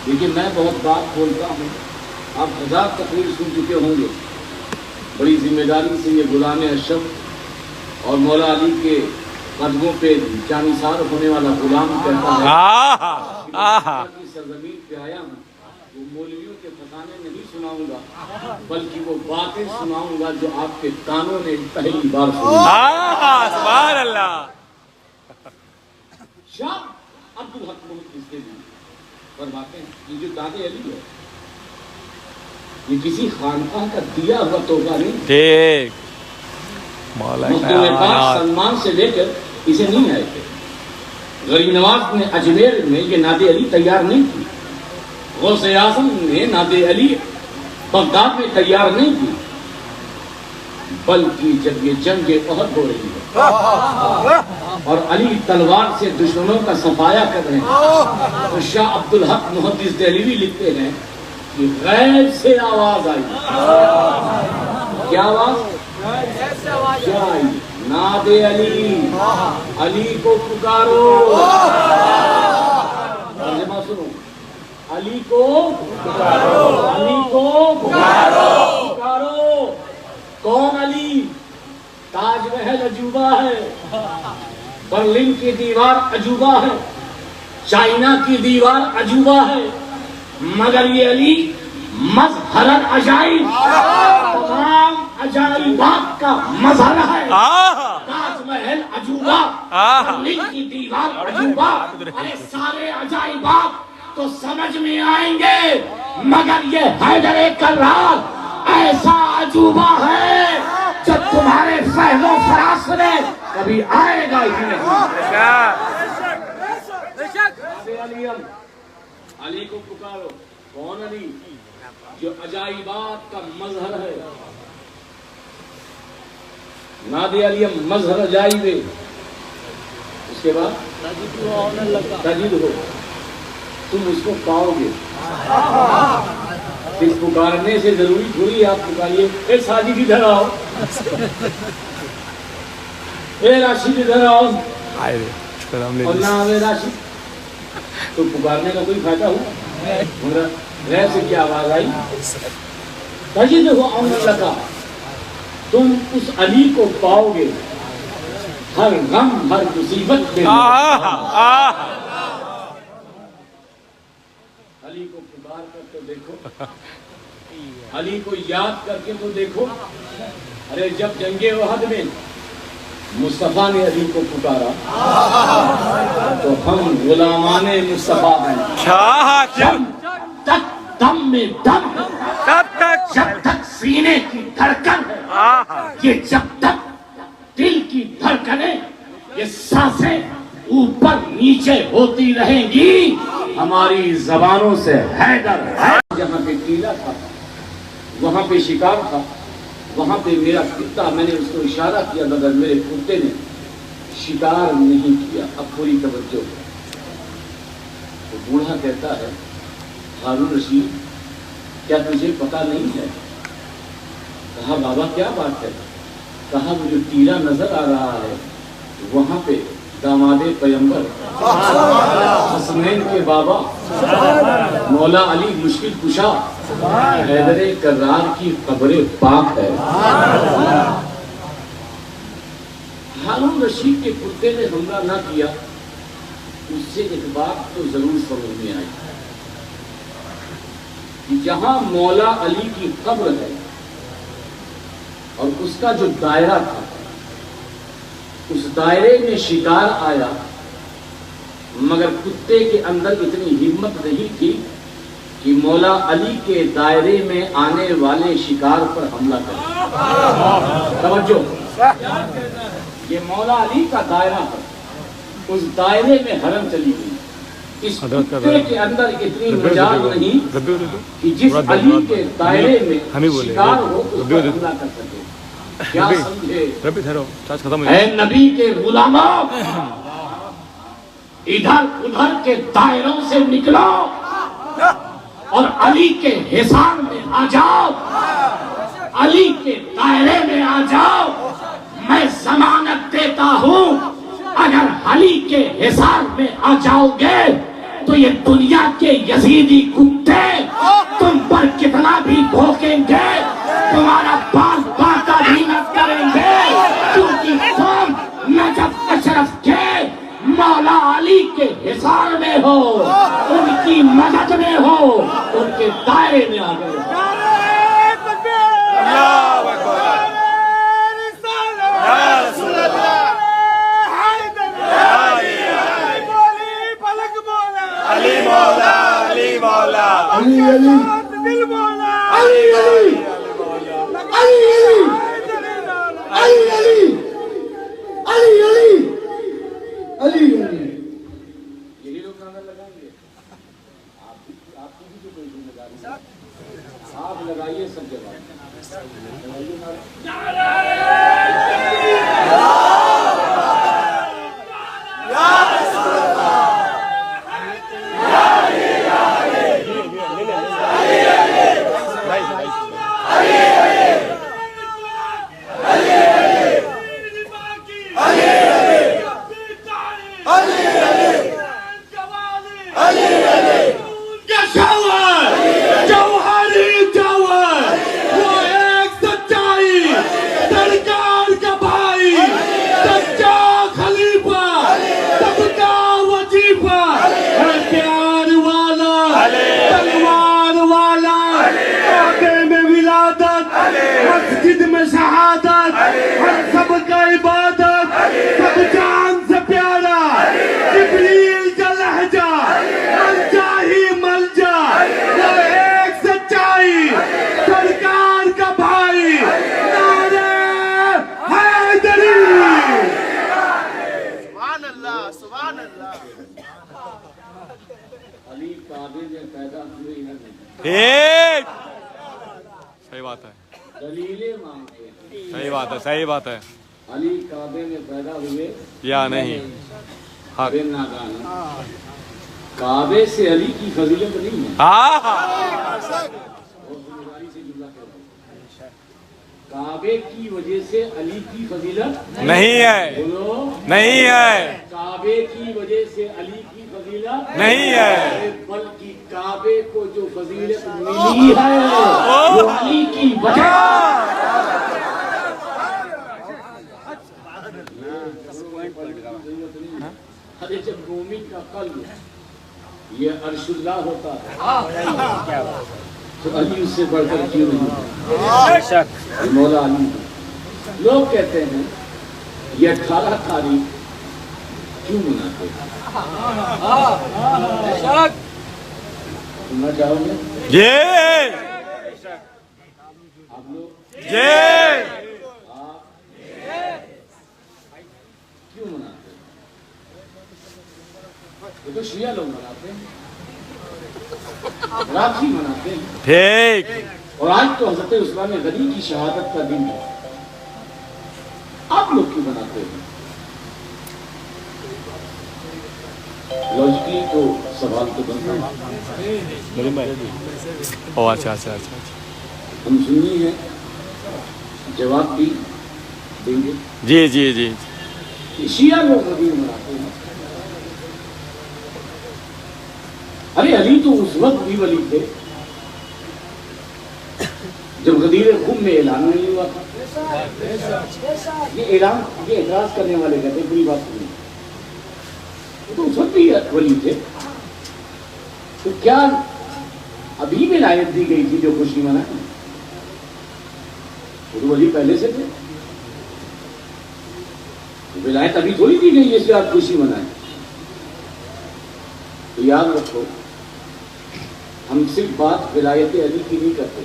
لیکن میں بہت بات بولتا ہوں, آپ 1000 تقریر سن چکے ہوں گے. بڑی ذمہ داری سے یہ غلام اشرف اور مولا علی کے قدموں پہ جانثار ہونے والا غلام کہتا ہے کی سرزمین پہ آیا ہوں، وہ مولویوں کے فتانے نہیں سناؤں گا بلکہ وہ باتیں سناؤں گا جو آپ کے کانوں نے پہلی بار سنی۔ سبحان اللہ۔ شاہ عبدالحق محدث دہلوی فرماتے ہیں یہ جو داد علی ہے یہ کسی خانقاہ کا دیا ہوا تحفہ نہیں، ٹھیک، مخدوم پاک سلمان سے لے کر اسے نہیں آئے تھے۔ غریب نواز نے اجمیر میں یہ ناد علی تیار نہیں کی، غوث اعظم نے ناد علی بغداد میں تیار نہیں کی، بلکہ جب یہ جنگ احد ہو رہی ہے اور علی تلوار سے دشمنوں کا صفایا کر رہے ہیں تو شاہ عبدالحق محدث دہلوی لکھتے ہیں کہ غیب سے آواز آئی۔ کیا آواز؟ کیا آئی؟ ناد علی، علی کو پکارو۔ ترجمہ سنو، علی کو پکارو، علی کو پکارو۔ کون علی؟ تاج محل عجوبہ ہے، برلن کی دیوار عجوبہ ہے، چائنا کی دیوار عجوبہ ہے، مگر یہ علی مظہر العجائب، تمام عجائبات کا مظہر ہے۔ تاج محل عجوبہ، برلن کی دیوار عجوبہ، ارے سارے عجائبات تو سمجھ میں آئیں گے مگر یہ حیدر کرار ایسا عجوبہ ہے جو تمہارے فہم و فراست میں کبھی آئے گا ہی نہیں۔ علی کو پکارو، کون علی؟ جو عجائبات کا مظہر ہے۔ ناد علی مظہر عجائب ہے۔ اس کے بعد تجد ہو، تم اس کو پاؤ گے۔ اس پکارنے سے ضروری تھوڑی آپ پکاریے اے ساجد ادھر آؤ، اے راشد ادھر آؤ، اور نہ آوے راشد تو پکارنے کا کوئی فائدہ ہوا؟ غیر سے کیا آواز آئی؟ تجد ہو اون لگا، تم اس علی کو پاؤ گے ہر غم ہر مصیبت میں۔ علی کو پکار کر تو دیکھو، علی کو یاد کر کے تو دیکھو۔ ارے جب جنگ احد میں مصطفیٰ نے علی کو پکارا تو ہم غلامان مصطفیٰ ہیں۔ جب تک دم میں دم ہے، جب تک سینے کی دھڑکن ہے، یہ جب تک دل کی دھڑکنیں یہ سانسیں اوپر نیچے ہوتی رہیں گی، ہماری زبانوں سے حیدر ہے۔ جہاں پہ ٹیلا تھا وہاں پہ شکار تھا، وہاں پہ میرا کتا، میں نے اس کو اشارہ کیا مگر میرے کتے نے شکار نہیں کیا۔ اب پوری توجہ ہے۔ تو بوڑھا کہتا ہے ہارون رشید کیا تجھے پتا نہیں ہے؟ کہا بابا کیا بات ہے؟ کہا وہ جو ٹیلا نظر آ رہا ہے وہاں پہ داماد پیغمبر حسنین کے بابا مولا علی مشکل کشا حیدر کرار کی قبر پاک ہے۔ ہارون رشید کے کتے نے حملہ نہ کیا، اس سے ایک بات تو ضرور سمجھ میں آئی کہ جہاں مولا علی کی قبر ہے اور اس کا جو دائرہ تھا اس دائرے میں شکار آیا مگر کتے کے اندر اتنی ہمت نہیں تھی کہ مولا علی کے دائرے میں آنے والے شکار پر حملہ کرے۔ توجہ، یہ مولا علی کا دائرہ ہے، اس دائرے میں حرم چلی گئی۔ اس کتے کے اندر اتنی مجال نہیں کہ جس علی کے دائرے میں شکار ہو اس پر حملہ کر سکے۔ کیا سمجھے اے نبی کے غلاموں، ادھر ادھر کے دائروں سے نکلو اور علی کے حصار میں آ جاؤ، علی کے دائرے میں آ جاؤ۔ میں ضمانت دیتا ہوں اگر علی کے حصار میں آ جاؤ گے تو یہ دنیا کے یزیدی کتے تم پر کتنا بھی بھوکیں گے، تمہارا بال باقا بھی نہ کریں گے، کیونکہ تم نجف اشرف مولا علی کے حصار میں ہو، ان کی مدد میں ہو، ان کے دائرے میں آ گئے۔ اللہ اکبر یا رسول اللہ علی مولا علی مولا علی علی علی علی علی علی علی علی علی علی یہی لوگ کہاں لگائیں گے؟ آپ کی بھی تو کوئی ذمہ داری ہے، آپ لگائیے سب کے بعد مسجد میں شہادت، ہر سب کا عبادت، سب جان سے پیارا جبریل کا لہجہ، ملجا ہی ملجا، وہ ایک سچائی، سرکار کا بھائی، نعرہ حیدری۔ سبحان اللہ سبحان اللہ۔ علی کعبے میں پیدا ہوئے ہیں، ٹھیک صحیح بات ہے، دلیلیں مانگتے ہیں۔ صحیح بات ہے، صحیح بات ہے علی کعبے میں پیدا ہوئے یا نہیں؟ حق بے ناگانا، کعبے سے علی کی فضیلت نہیں ہے۔ ہاں اور ذمہ داری سے جملہ کہہ رہا ہوں، کعبے کی وجہ سے علی کی فضیلت نہیں ہے، بولو، نہیں ہے، کعبے کی وجہ سے علی کی فضیلت نہیں ہے، بلکہ کعبے کو جو فضیلت ملی ہے وہ علی کی وجہ ارے جب مومن کا قلب یہ عرش اللہ ہوتا ہے تو علی اس سے بڑھ کر کیوں نہیں؟ مولا علی لوگ کہتے ہیں یہ 18 تاریخ کیوں مناتے ہیں؟ سننا چاہو گے یہ آپ لوگ یہ کیوں مناتے ہیں؟ یہ تو شیعہ لوگ مناتے ہیں، راکھی مناتے ہیں، ٹھیک اور آج تو حضرت عثمان غنی کی شہادت کا دن ہے، آپ لوگ کیوں مناتے ہیں؟ لوجیکلی تو سوال تو بنتا ہے، او اچھا اچھا اچھا ہم سنی ہیں جواب بھی دیں گے۔ جی جی جی کہ شیعہ لوگ غدیر مناتے ہیں، ارے علی تو اس وقت بھی ولی تھے جب غدیر خم میں اعلان نہیں ہوا تھا۔ یہ اعلان، یہ اعتراض کرنے والے کہتے ہیں بری بات نہیں، وہ تو اس وقت بھی ولی تھے، تو کیا ابھی ولایت دی گئی تھی جو خوشی منائے؟ وہ تو ولی پہلے سے تھے، ولایت ابھی تھوڑی دی گئی اس لیے آپ خوشی منائیں۔ تو یاد رکھو ہم صرف بات ولایت علی کی نہیں کرتے،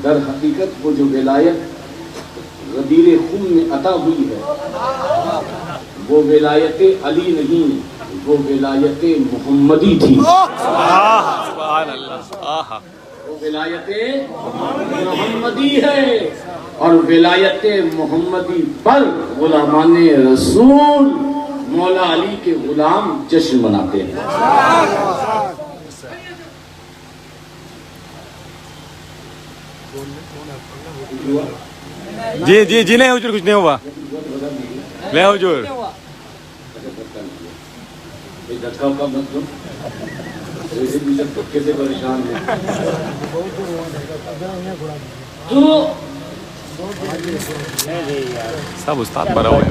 در حقیقت وہ جو ولایت غدیر خم میں عطا ہوئی ہے وہ ولایت علی نہیں، وہ ولایت محمدی تھی، سبحان اللہ، وہ ولایت محمدی ہے، اور ولایت محمدی پر غلامان رسول مولا علی کے غلام جشن مناتے ہیں۔ جی جی جی نہیں حضور کچھ نہیں ہوا، لے حضور دھکا کا مطلب دھکے سے پریشان ہے تو سب استاد بڑا ہوا ہے۔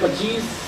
25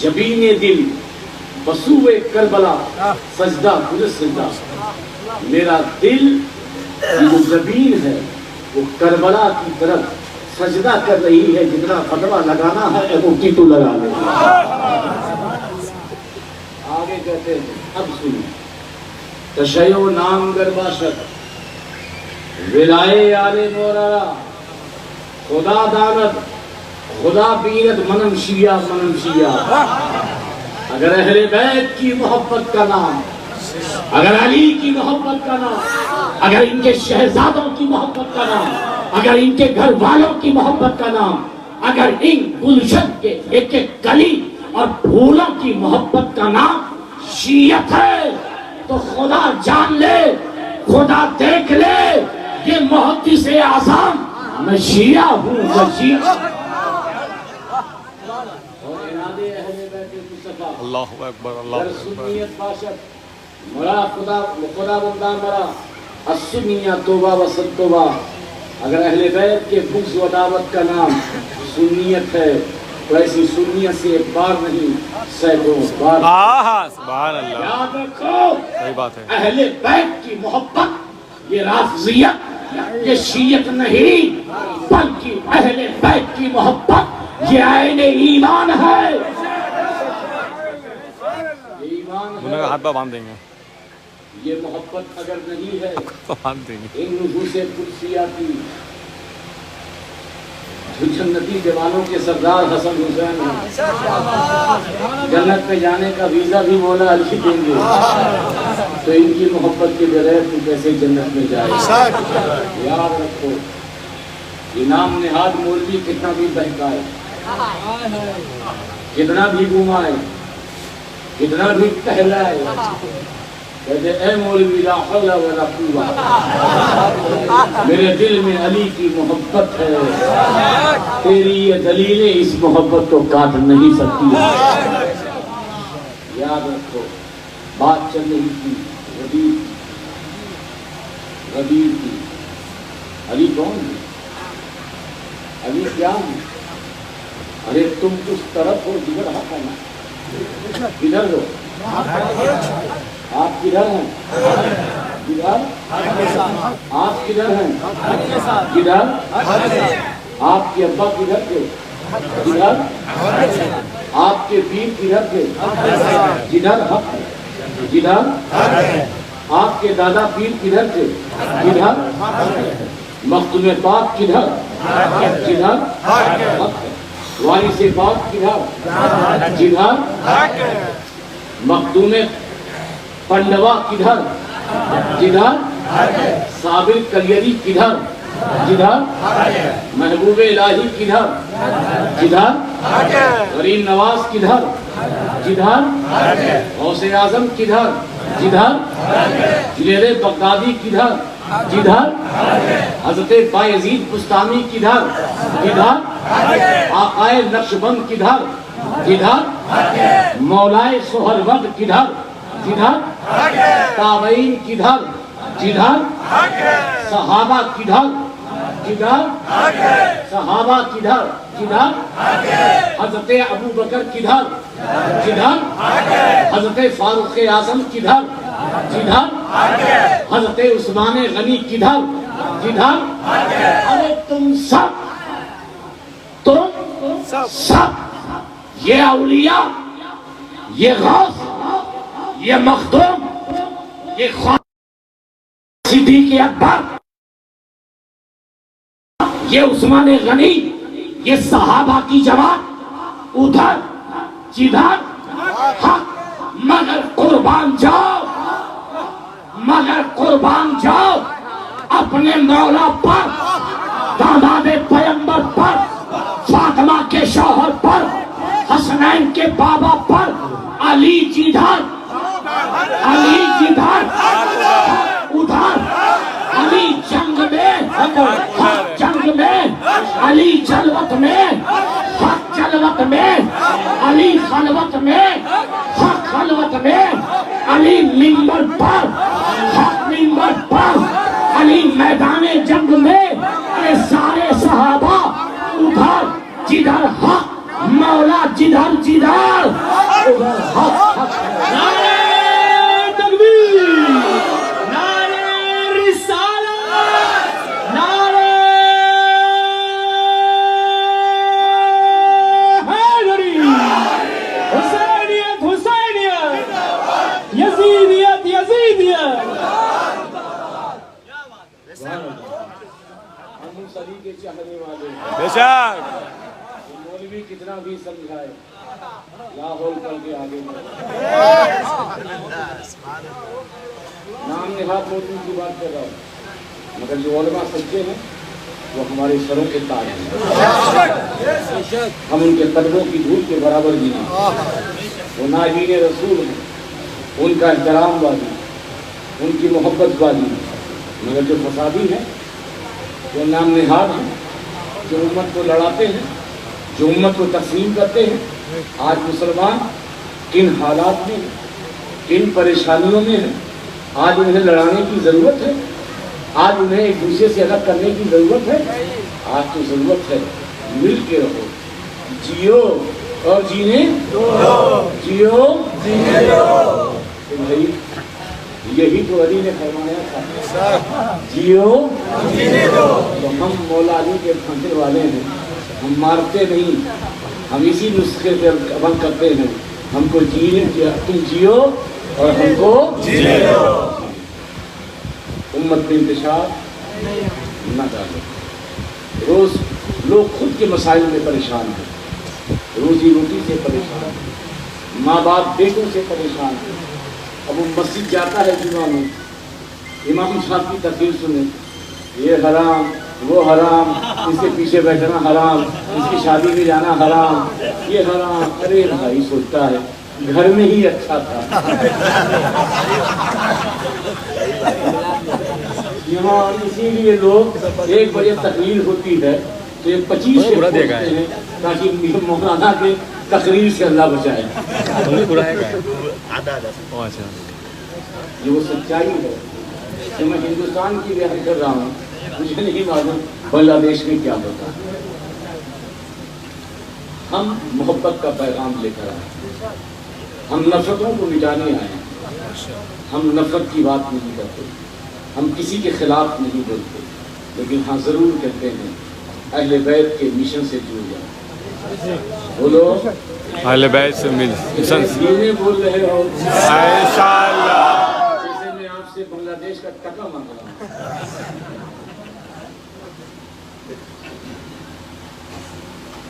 جبین دل بسوئے کربلا سجدہ کل سجدہ. میرا دل جو زبین ہے وہ کربلا کی طرف سجدہ کر رہی ہے. جتنا فتوہ لگانا ہے اے مفتی تو لگا لے. آگے کہتے ہیں اب سنیں تشیع نام گر باشد ولائے آل مورا خدا داند خدا بیند منم شیعہ منم شیعہ. اگر اہل بیت کی محبت کا نام، اگر علی کی محبت کا نام، اگر ان کے شہزادوں کی محبت کا نام، اگر ان کے گھر والوں کی محبت کا نام، اگر ان گلشن کے ایک ایک کلی اور پھولوں کی محبت کا نام شیعت ہے تو خدا جان لے، خدا دیکھ لے، یہ محدث اعظم میں شیعہ ہوں. میں شیعہ اور ارادے اہل بیت مصطفیٰ اللہ اکبر اللہ در سنیت باشد مرا خدا بندہ مرا السنیہ توبہ و صد توبہ. اگر اہل بیت کے بغض و عداوت کا نام سنیت ہے تو ایسی سنیت سے ایک بار نہیں سینکڑوں بار. سبحان اللہ. یاد رکھو صحیح بات ہے. اہل بیت کی محبت یہ رافضیت یہ شیعت نہیں بلکہ اہل بیت کی محبت یہ عین ایمان ہے. یہ ایمان انہوں نے ہے. ہاتھ پہ باندھ دیں گے یہ محبت اگر نہیں ہے تو باندھ دیں گے. ان نفوس قدسیہ کی جو جنتی جوانوں کے سردار حسن حسین ہیں، جنت میں جانے کا ویزا بھی مولا علی دیں گے تو ان کی محبت کے بغیر تو کیسے جنت میں جائے. یاد رکھو یہ نام نہاد مولوی کتنا بھی بہکائے، کتنا بھی گھمائے، کتنا بھی کہلائے، کہتے اے مولوی لا حول ولا قوہ، میرے دل میں علی کی محبت ہے، تیری یہ دلیلیں اس محبت کو کاٹ نہیں سکتی. یاد رکھو بات چل رہی تھی غدیر کی. علی کون ہے؟ علی کیا ہے؟ ارے تم اس طرف ہو جدھر حق ہے نا، کدھر ہو؟ آپ کدھر ہیں؟ کدھر؟ آپ کدھر ہیں؟ کدھر؟ آپ کے ابا کدھر تھے؟ کدھر؟ آپ کے پیر کدھر تھے؟ جدھر حق ہے. جدھر آپ کے دادا پیر کدھر تھے؟ کدھر؟ مختوم پاک کدھر؟ جدھر حق ہے. وارث پاک کدھر؟ جدھر. مختوم پنڈوا کدھر؟ جدھر. صابر کلیری کدھر؟ جدھر. محبوب الہی کدھر؟ جدھر. غریب نواز کدھر؟ جدھر. غوث اعظم کدھر؟ جدھر. جنید بغدادی کدھر؟ جدھر. حضرت بایزید بستانی کدھر؟ جدھر. آقائے نقشبند کدھر؟ جدھر. مولائے سہروردِ کدھر؟ جدھر. تابعین کدھر؟ جدھر. صحابہ کدھر؟ جدھر. صحابہ کدھر؟ جدھر. حضرت ابو بکر کدھر؟ جدھر. حضرت فاروق اعظم کدھر؟ جدھر. حضرت عثمان غنی کدھر؟ جدھر. ارے تم سب یہ اولیاء، یہ غوث، یہ مخدوم، یہ خواجہ صدیق اکبر، یہ عثمان غنی، یہ صحابہ کی جماعت ادھر جدھر حق. مگر قربان جاؤ، مگر قربان جاؤ اپنے مولا پر، داماد پیغمبر پر، فاطمہ کے شوہر پر، حسنین کے بابا پر. علی جدھر، علی جدھر ادھر. علی جنگ میں، حق جنگ میں، علی جلوت میں، حق جلوت میں، علی خلوت میں، حق خلوت میں، علی منبر پر، حق منبر پر، علی میدان جنگ میں. اے سارے صحابہ ادھر جدھر حق مولا جدھر جدھر لاہور کر کے آگے نام نہاد موجود کی بات کر رہا ہوں، مگر جو علماء سچے ہیں وہ ہمارے سروں کے تاج ہیں، ہم ان کے قدموں کی دھول کے برابر بھی نہیں، وہ ناجین رسول ہیں، ان کا احترام بازی، ان کی محبت بازی، مگر جو فسادی ہیں، جو نام نہاد ہیں، جو امت کو لڑاتے ہیں، جو امت کو تقسیم کرتے ہیں، آج مسلمان کن حالات میں ہیں، کن پریشانیوں میں ہیں، آج انہیں لڑانے کی ضرورت ہے، آج انہیں ایک دوسرے سے الگ کرنے کی ضرورت ہے، آج تو ضرورت ہے مل کے رہو، جیو اور جینے دو، جیو جینے دو، بھائی یہی تو علی نے فرمایا تھا، جیو جینے دو۔ تو ہم مولا علی کے پھانسے والے ہیں، ہم مارتے نہیں، ہم اسی نسخے پہ عمل کرتے ہیں، ہم کو جینے دیا، تم جیو اور ہم کو جینے دو۔ امت میں انتشار نہ ڈالو، روز لوگ خود کے مسائل میں پریشان ہیں، روزی روٹی سے پریشان ہیں، ماں باپ بیٹوں سے پریشان ہیں، اب وہ مسجد جاتا ہے جمعہ میں، امام صاحب کی تقریر سنے، یہ حرام وہ حرام، اس کے پیچھے بیٹھنا حرام، اس کی شادی میں جانا حرام، یہ حرام، ارے بھائی سوچتا ہے گھر میں ہی اچھا تھا، یہاں اسی لیے لوگ 1 بجے تقریر ہوتی ہے تو یہ 25 سے پہنچتے ہیں تاکہ مولانا کے تقریر سے اللہ بچائے، یہ وہ سچائی ہے کہ میں ہندوستان کی بیان کر رہا ہوں، مجھے نہیں معلوم بنگلہ دیش میں کیا ہوتا ہے۔ ہم محبت کا پیغام لے کر آئے، ہم نفرتوں کو مٹانے آئے ہیں، ہم نفرت کی بات نہیں کرتے، ہم کسی کے خلاف نہیں بولتے، لیکن ہاں ضرور کہتے ہیں اہل بیت کے مشن سے جڑ جاؤ، بولو اہل بیت سے مشن سے بول رہے ہو انشاءاللہ، جیسے میں آپ سے بنگلہ دیش کا ٹکا مانگ رہا ہوں،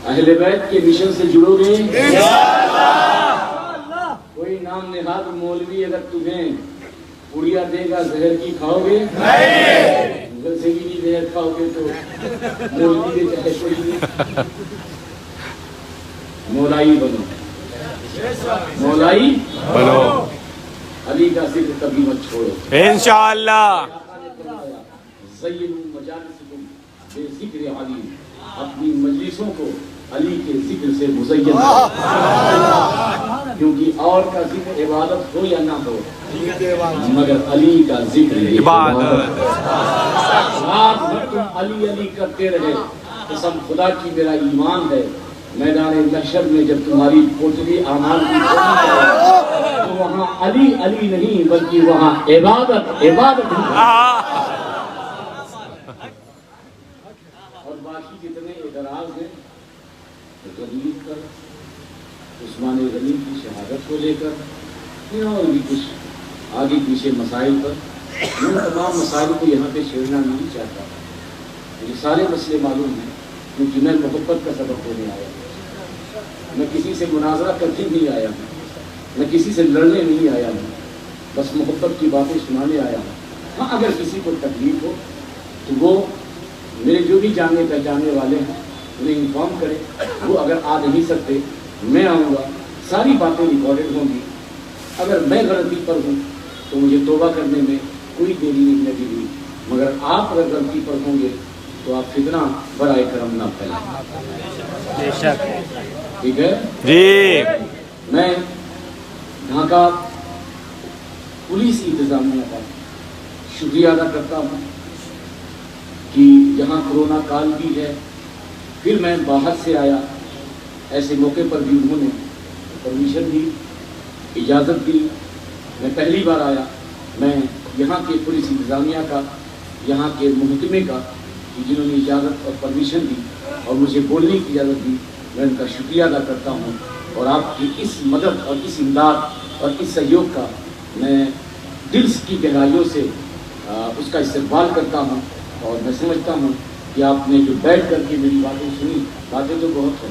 اہل بیت کے مشن سے جڑو گے کوئی نام نہاد مولوی اگر تمہیں پڑیا دے گا زہر کی کھاؤ گے؟ گل سے بھی نہیں زہر کھاؤ گے تو مولوی دے چاہے کوئی نہیں، مولائی بنو، مولائی بنو علی کا ذکر کبھی مت چھوڑو، انشاءاللہ، زینوا مجالسکم بذکر علی، اپنی مجلسوں کو علی کے ذکر سے مزین کرو، کیونکہ اور کا ذکر عبادت ہو یا نہ ہو مگر علی کا ذکر عبادت، رات بھر تم علی علی کرتے رہے، قسم خدا کی میرا ایمان ہے میدان محشر میں جب تمہاری پوٹلی اعمال کی کھولی جائے تو وہاں علی علی نہیں بلکہ وہاں عبادت عبادت ہے۔ اور باقی جتنے اعتراض ہیں غنیمت پر، عثمان غنی کی شہادت کو لے کر یا اور بھی کچھ آگے پیچھے مسائل پر، میں تمام مسائل کو یہاں پہ چھیڑنا نہیں چاہتا، مجھے سارے مسئلے معلوم ہیں کیونکہ میں محبت کا سبق دینے آیا ہوں، میں کسی سے مناظرہ کرنے نہیں آیا ہوں، میں کسی سے لڑنے نہیں آیا ہوں، بس محبت کی باتیں سنانے آیا ہوں۔ ہاں اگر کسی کو تکلیف ہو تو وہ میرے جو بھی جاننے پہچانے والے ہیں انہیں انفارم کرے، وہ اگر آ نہیں سکتے میں آؤں گا، ساری باتیں ریکارڈڈ ہوں گی، اگر میں غلطی پر ہوں تو مجھے توبہ کرنے میں کوئی دیری نہیں لگے گی، مگر آپ اگر غلطی پر ہوں گے تو آپ فتنہ برائے کرم نہ پھیلائیں، ٹھیک ہے جی۔ میں ڈھاکہ پولیس انتظامیہ کا شکریہ ادا کرتا ہوں کہ یہاں کرونا کال بھی ہے، پھر میں باہر سے آیا، ایسے موقع پر بھی انہوں نے پرمیشن دی، اجازت دی، میں پہلی بار آیا، میں یہاں کے پولیس انتظامیہ کا، یہاں کے محکمے کا جنہوں نے اجازت اور پرمیشن دی اور مجھے بولنے کی اجازت دی، میں ان کا شکریہ ادا کرتا ہوں، اور آپ کی اس مدد اور اس امداد اور اس سہیوگ کا میں دل کی گہرائیوں سے اس کا استقبال کرتا ہوں، اور میں سمجھتا ہوں کہ آپ نے جو بیٹھ کر کے میری باتیں سنی، باتیں تو بہت ہیں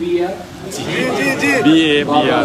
BAR? BAR